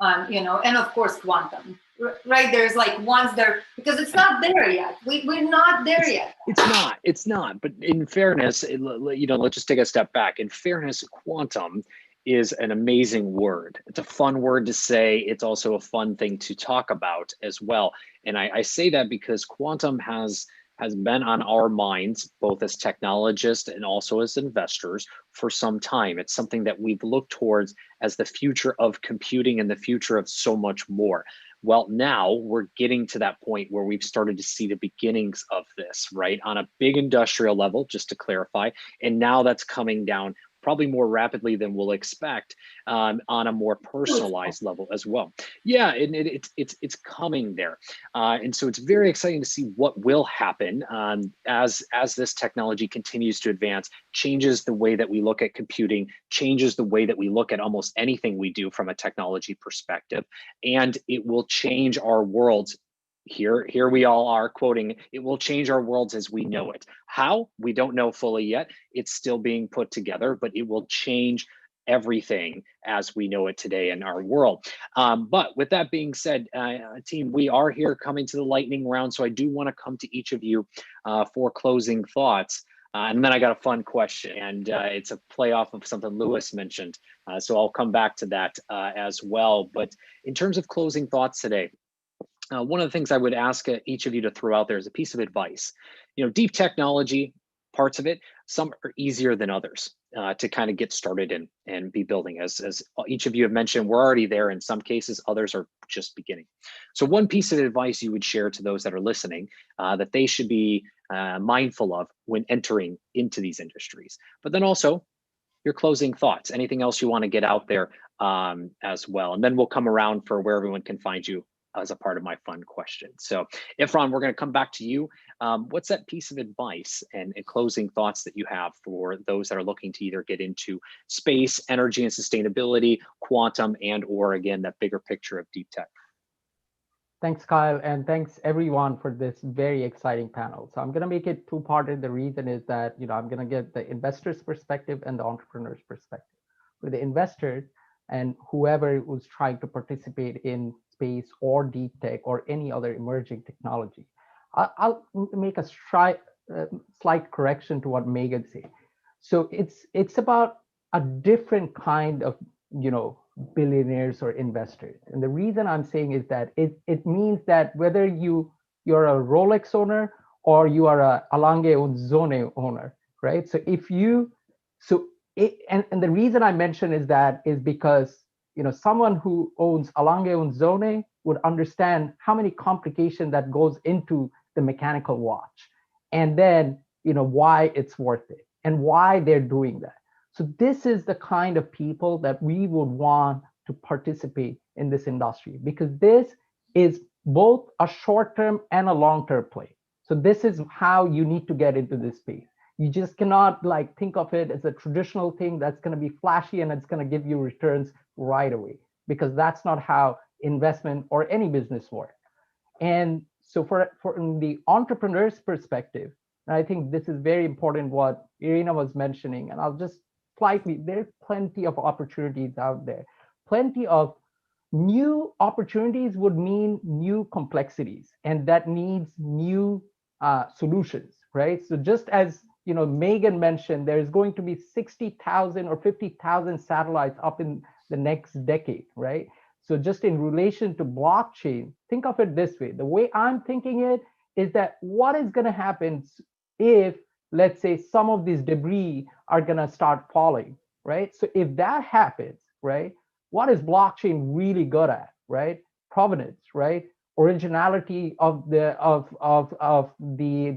and of course quantum. Right, there's like ones there because it's not there yet. We're not there yet. It's not. But in fairness, let's just take a step back. In fairness, quantum is an amazing word. It's a fun word to say. It's also a fun thing to talk about as well. And I say that because quantum has been on our minds, both as technologists and also as investors for some time. It's something that we've looked towards as the future of computing and the future of so much more. Well, now we're getting to that point where we've started to see the beginnings of this, right? On a big industrial level, just to clarify. And now that's coming down probably more rapidly than we'll expect on a more personalized level as well. Yeah, and it's coming there. And so it's very exciting to see what will happen as this technology continues to advance, changes the way that we look at computing, changes the way that we look at almost anything we do from a technology perspective, and it will change our worlds. Here we all are quoting, it will change our worlds as we know it. How? We don't know fully yet. It's still being put together, but it will change everything as we know it today in our world. But with that being said, team, we are here coming to the lightning round. So I do want to come to each of you for closing thoughts. And then I got a fun question, and it's a play off of something Lewis mentioned. So I'll come back to that as well. But in terms of closing thoughts today, one of the things I would ask each of you to throw out there is a piece of advice. Deep technology, parts of it, some are easier than others to kind of get started in and be building. As each of you have mentioned, we're already there in some cases, others are just beginning. So one piece of advice you would share to those that are listening that they should be mindful of when entering into these industries. But then also your closing thoughts, anything else you want to get out there as well. And then we'll come around for where everyone can find you as a part of my fun question. So Efron, we're going to come back to you. What's that piece of advice and closing thoughts that you have for those that are looking to either get into space, energy and sustainability, quantum, and or again, that bigger picture of deep tech? Thanks, Kyle, and thanks everyone for this very exciting panel. So I'm going to make it two-parted. The reason is that I'm going to get the investor's perspective and the entrepreneur's perspective. For the investors and whoever was trying to participate in space or deep tech or any other emerging technology, I'll make a slight correction to what Megan said. So it's about a different kind of billionaires or investors, and the reason I'm saying is that it means that whether you're a Rolex owner or you are a Alange und Söhne owner, right? So and the reason I mention is because someone who owns Alange und Söhne would understand how many complications that goes into the mechanical watch, and then why it's worth it and why they're doing that. So this is the kind of people that we would want to participate in this industry, because this is both a short-term and a long-term play. So this is how you need to get into this space. You just cannot think of it as a traditional thing that's going to be flashy and it's going to give you returns right away, because that's not how investment or any business works. And so from the entrepreneur's perspective, and I think this is very important what Irina was mentioning, and I'll just there are plenty of opportunities out there, plenty of new opportunities would mean new complexities, and that needs new solutions, right? So just as Megan mentioned, there is going to be 60,000 or 50,000 satellites up in the next decade, right? So just in relation to blockchain, think of it this way. The way I'm thinking it is that what is going to happen if, let's say, some of these debris are going to start falling, right? So if that happens, right, what is blockchain really good at, right? Provenance, right? Originality of the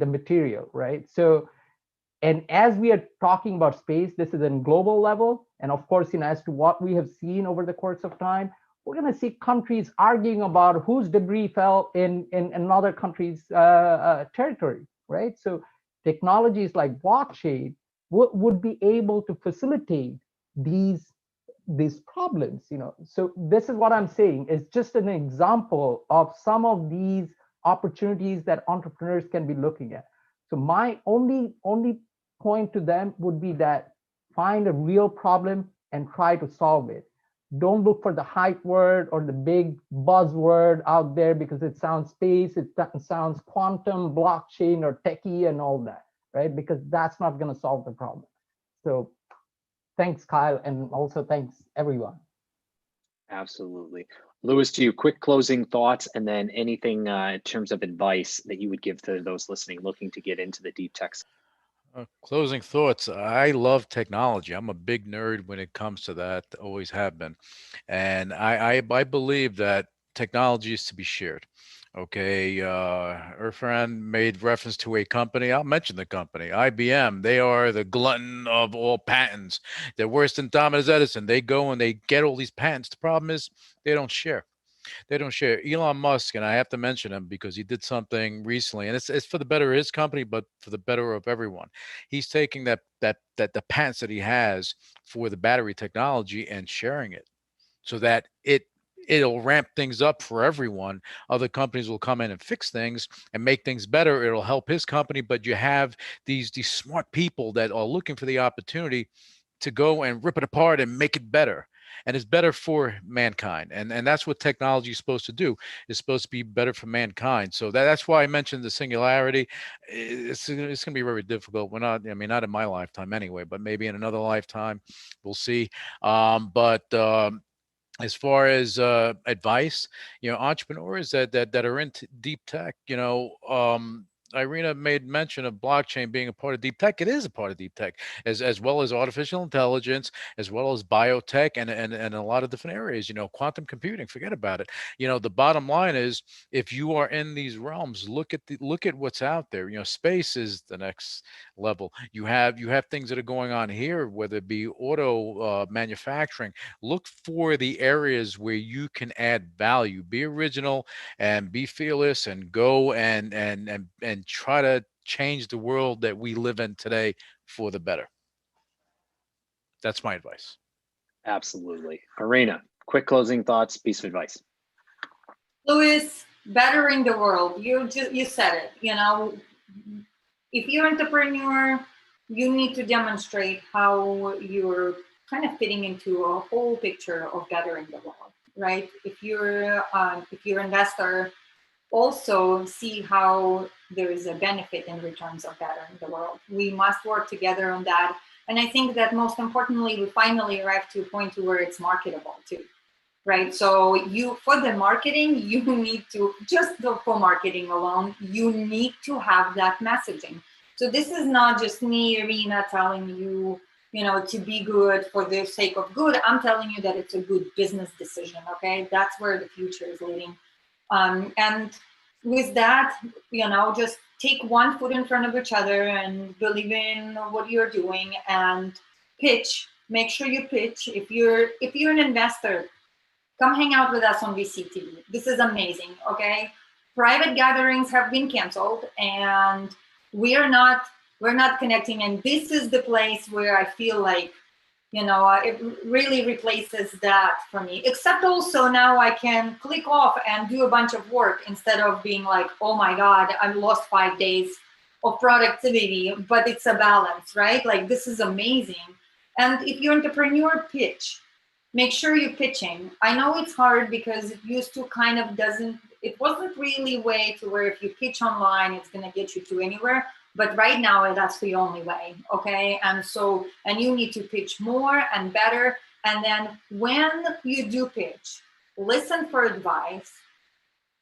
material, right? So, and as we are talking about space, this is in global level, and of course, as to what we have seen over the course of time, we're going to see countries arguing about whose debris fell in another country's territory, right? So technologies like blockchain would be able to facilitate these problems. So this is what I'm saying is just an example of some of these opportunities that entrepreneurs can be looking at. So my only point to them would be that find a real problem and try to solve it. Don't look for the hype word or the big buzzword out there because it sounds space, it sounds quantum, blockchain, or techie and all that, right? Because that's not going to solve the problem. So thanks, Kyle, and also thanks, everyone. Absolutely. Louis, to you, quick closing thoughts, and then anything in terms of advice that you would give to those listening looking to get into the deep tech. Closing thoughts. I love technology. I'm a big nerd when it comes to that, always have been. And I believe that technology is to be shared. Okay, Irfan made reference to a company. I'll mention the company, IBM. They are the glutton of all patents. They're worse than Thomas Edison. They go and they get all these patents. The problem is they don't share. They don't share. Elon Musk, and I have to mention him because he did something recently, and it's for the better of his company, but for the better of everyone. He's taking the patents that he has for the battery technology and sharing it so that it'll ramp things up for everyone. Other companies will come in and fix things and make things better. It'll help his company, but you have these smart people that are looking for the opportunity to go and rip it apart and make it better. And it's better for mankind. And that's what technology is supposed to do. It's supposed to be better for mankind. So that's why I mentioned the singularity. It's going to be very difficult. We're not, I mean, not in my lifetime anyway, but maybe in another lifetime, we'll see. As far as advice, entrepreneurs that are into deep tech, Irina made mention of blockchain being a part of deep tech. It is a part of deep tech, as well as artificial intelligence, as well as biotech, and a lot of different areas. Quantum computing. Forget about it. The bottom line is, if you are in these realms, look at what's out there. Space is the next level. You have things that are going on here, whether it be auto manufacturing. Look for the areas where you can add value. Be original and be fearless, and go and try to change the world that we live in today for the better. That's my advice. Absolutely. Irina, quick closing thoughts, piece of advice. Louis, bettering the world. You said it. If you're an entrepreneur, you need to demonstrate how you're kind of fitting into a whole picture of bettering the world, right? If you're investor, also see how there is a benefit in returns of bettering the world. We must work together on that. And I think that most importantly, we finally arrive to a point to where it's marketable too, right? So for the marketing, you need to, for marketing alone, you need to have that messaging. So this is not just me, Irina, telling you, to be good for the sake of good. I'm telling you that it's a good business decision, okay? That's where the future is leading. And with that, just take one foot in front of each other and believe in what you're doing and pitch. Make sure you pitch. If you're an investor, come hang out with us on VCTV. This is amazing, okay? Private gatherings have been canceled and we're not connecting. And this is the place where I feel like, it really replaces that for me. Except also now I can click off and do a bunch of work instead of being like, oh my God, I've lost 5 days of productivity, but it's a balance, right? Like, this is amazing. And if you're an entrepreneur, pitch. make sure you're pitching. I know it's hard because it used to kind of it wasn't really a way to where if you pitch online, it's going to get you to anywhere. But right now, that's the only way. Okay. And you need to pitch more and better. And then when you do pitch, listen for advice,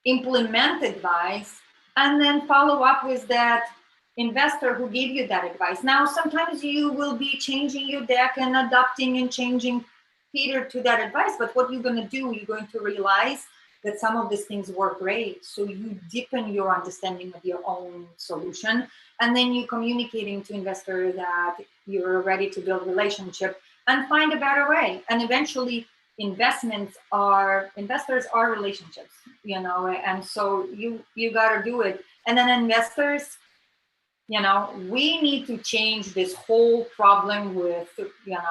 implement advice, and then follow up with that investor who gave you that advice. Now, sometimes you will be changing your deck and adapting and changing Peter to that advice, but what you're going to do, you're going to realize that some of these things work great. So you deepen your understanding of your own solution, and then you're communicating to investors that you're ready to build relationship and find a better way. And eventually investors are relationships, and so you got to do it. And then investors, we need to change this whole problem with,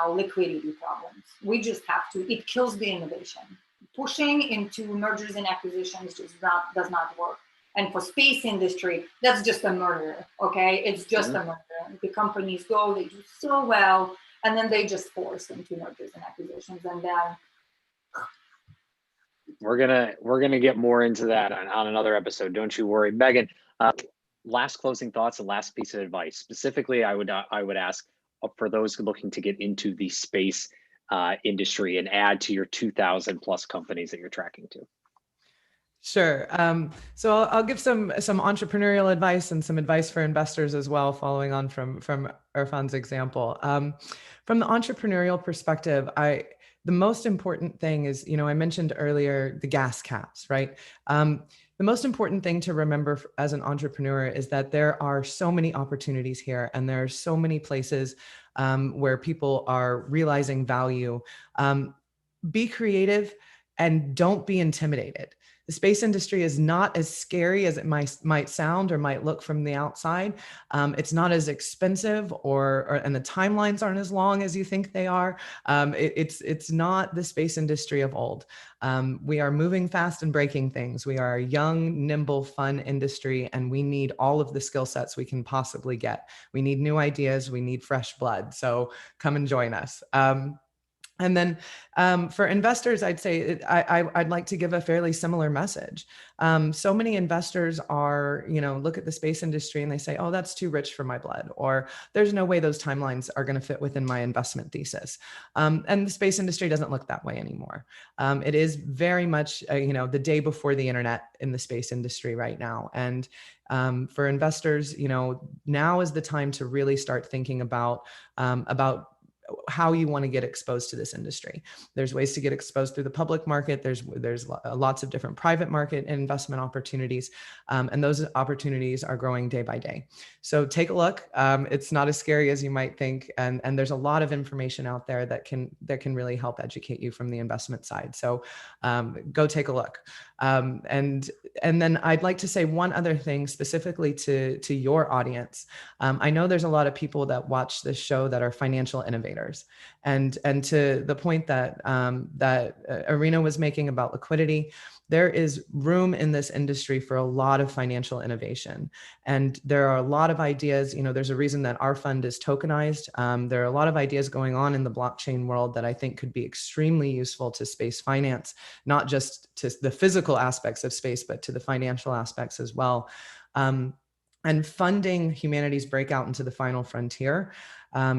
liquidity problems. We just have to. It kills the innovation. Pushing into mergers and acquisitions does not work. And for space industry, that's just a murder. Okay, it's just a murder. The companies they do so well, and then they just force into mergers and acquisitions, and then we're gonna get more into that on another episode. Don't you worry, Megan. Last closing thoughts and last piece of advice. Specifically, I would ask for those looking to get into the space industry and add to your 2,000 plus companies that you're tracking to. Sure. So I'll give some entrepreneurial advice and some advice for investors as well, following on from Irfan's example. From the entrepreneurial perspective, the most important thing is, I mentioned earlier the gas caps, right? The most important thing to remember as an entrepreneur is that there are so many opportunities here, and there are so many places where people are realizing value. Be creative and don't be intimidated. The space industry is not as scary as it might sound or might look from the outside. It's not as expensive and the timelines aren't as long as you think they are. It's not the space industry of old. We are moving fast and breaking things. We are a young, nimble, fun industry, and we need all of the skill sets we can possibly get. We need new ideas. We need fresh blood. So come and join us. And then for investors, I'd say I'd like to give a fairly similar message. So many investors are, look at the space industry and they say, oh, that's too rich for my blood, or there's no way those timelines are going to fit within my investment thesis. And the space industry doesn't look that way anymore. It is very much, the day before the internet in the space industry right now. And for investors, now is the time to really start thinking about how you want to get exposed to this industry. There's ways to get exposed through the public market. There's lots of different private market investment opportunities, and those opportunities are growing day by day. So take a look. It's not as scary as you might think, and there's a lot of information out there that can really help educate you from the investment side. So go take a look. And then I'd like to say one other thing specifically to your audience. I know there's a lot of people that watch this show that are financial innovators. And to the point that Irina was making about liquidity, there is room in this industry for a lot of financial innovation. And there are a lot of ideas, there's a reason that our fund is tokenized. There are a lot of ideas going on in the blockchain world that I think could be extremely useful to space finance, not just to the physical aspects of space, but to the financial aspects as well. And funding humanity's breakout into the final frontier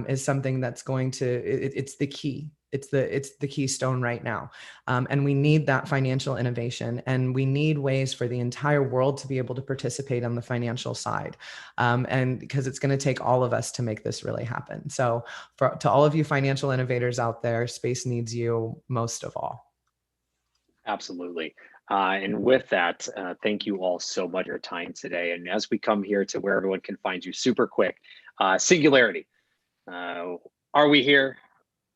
is something that's going to, it's the key. It's the keystone right now. And we need that financial innovation, and we need ways for the entire world to be able to participate on the financial side. And because it's going to take all of us to make this really happen. So to all of you financial innovators out there, space needs you most of all. Absolutely. And with that, thank you all so much for your time today. And as we come here to where everyone can find you super quick, Singularity. Are we here?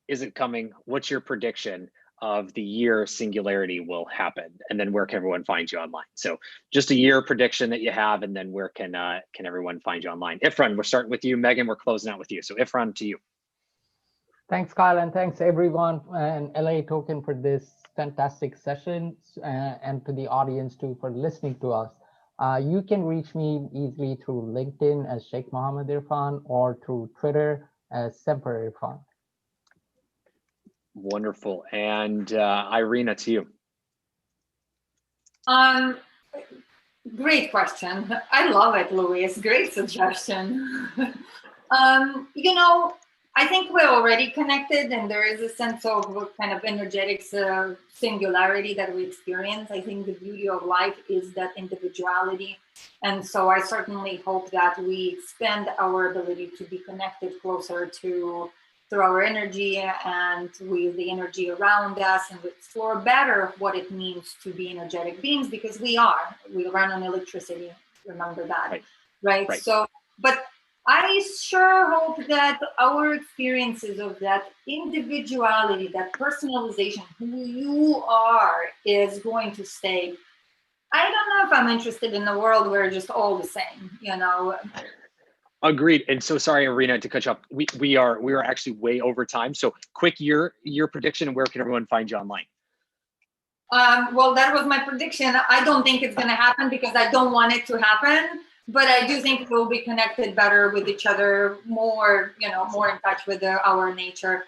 Is it coming? What's your prediction of the year Singularity will happen? And then where can everyone find you online? So just a year prediction that you have, and then where can everyone find you online? Ifran, we're starting with you. Megan, we're closing out with you. So Ifran, to you. Thanks, Kyle, and thanks everyone and LATOKEN for this fantastic session, and to the audience too for listening to us. You can reach me easily through LinkedIn as Sheikh Mohammed Irfan, or through Twitter as Semper Irfan. Wonderful. And Irina, to you. Great question. I love it, Luis. Great suggestion. I think we're already connected, and there is a sense of what kind of energetic singularity that we experience. I think the beauty of life is that individuality. And so I certainly hope that we expand our ability to be connected closer to through our energy and with the energy around us, and explore better what it means to be energetic beings, because we run on electricity, remember that, right? So, but I sure hope that our experiences of that individuality, that personalization, who you are, is going to stay. I don't know if I'm interested in a world where we're just all the same, Agreed. And so sorry, Irina, to cut you off. We are actually way over time. So quick, your prediction, and where can everyone find you online? Well, that was my prediction. I don't think it's going to happen because I don't want it to happen. But I do think we'll be connected better with each other, more in touch with our nature.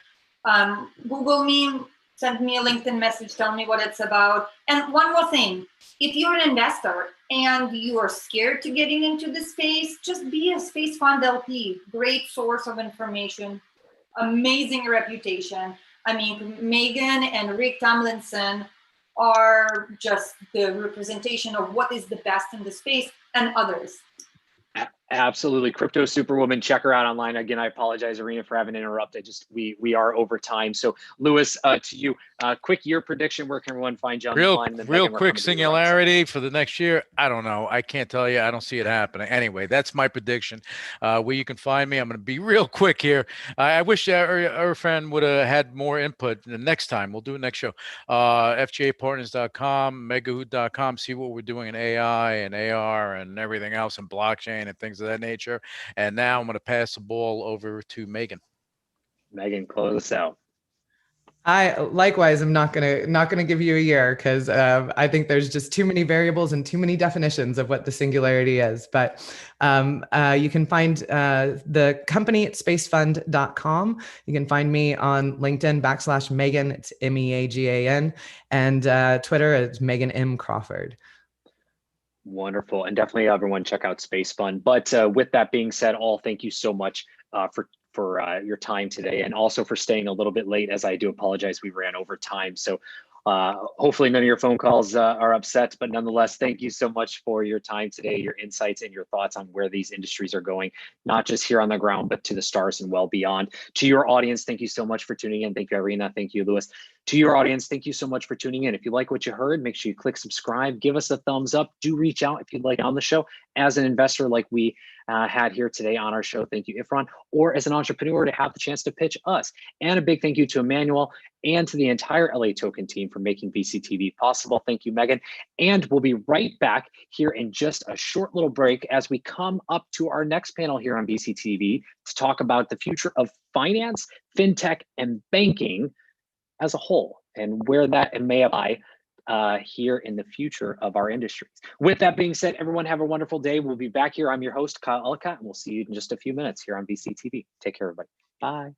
Google me, send me a LinkedIn message, tell me what it's about. And one more thing, if you're an investor and you are scared to getting into the space, just be a space fund LP. Great source of information, amazing reputation. I mean, Megan and Rick Tomlinson are just the representation of what is the best in the space, and others. Absolutely. Crypto Superwoman, check her out online. Again, I apologize, Irina, for having to interrupt. We are over time. So Luis, to you, quick year prediction, where can everyone find you online? Real quick singularity for the next year. I don't know. I can't tell you. I don't see it happening. Anyway, that's my prediction. Where you can find me, I'm going to be real quick here. I wish our friend would have had more input the next time. We'll do it next show. FJPartners.com, megahoot.com, see what we're doing in AI and AR and everything else, and blockchain and things of that nature. And now I'm going to pass the ball over to Megan. Megan, close us out. I likewise am not gonna give you a year, because I think there's just too many variables and too many definitions of what the singularity is. But you can find the company at spacefund.com. You can find me on LinkedIn /Megan. It's MEAGAN, and Twitter is Megan M. Crawford. Wonderful. And definitely everyone check out Space Fund. But with that being said, thank you so much for your time today, and also for staying a little bit late, as I do apologize, we ran over time. So hopefully none of your phone calls are upset, but nonetheless, thank you so much for your time today, your insights and your thoughts on where these industries are going, not just here on the ground, but to the stars and well beyond. To your audience, thank you so much for tuning in. Thank you, Irina. Thank you, Luis. To your audience, thank you so much for tuning in. If you like what you heard, make sure you click subscribe, give us a thumbs up. Do reach out if you'd like on the show as an investor like we had here today on our show. Thank you, Ifran, or as an entrepreneur to have the chance to pitch us. And a big thank you to Emmanuel and to the entire LATOKEN team for making BCTV possible. Thank you, Megan. And we'll be right back here in just a short little break as we come up to our next panel here on BCTV to talk about the future of finance, fintech, and banking as a whole, and where that may apply here in the future of our industries. With that being said, everyone have a wonderful day. We'll be back here. I'm your host, Kyle Ellicott, and we'll see you in just a few minutes here on BCTV. Take care, everybody. Bye.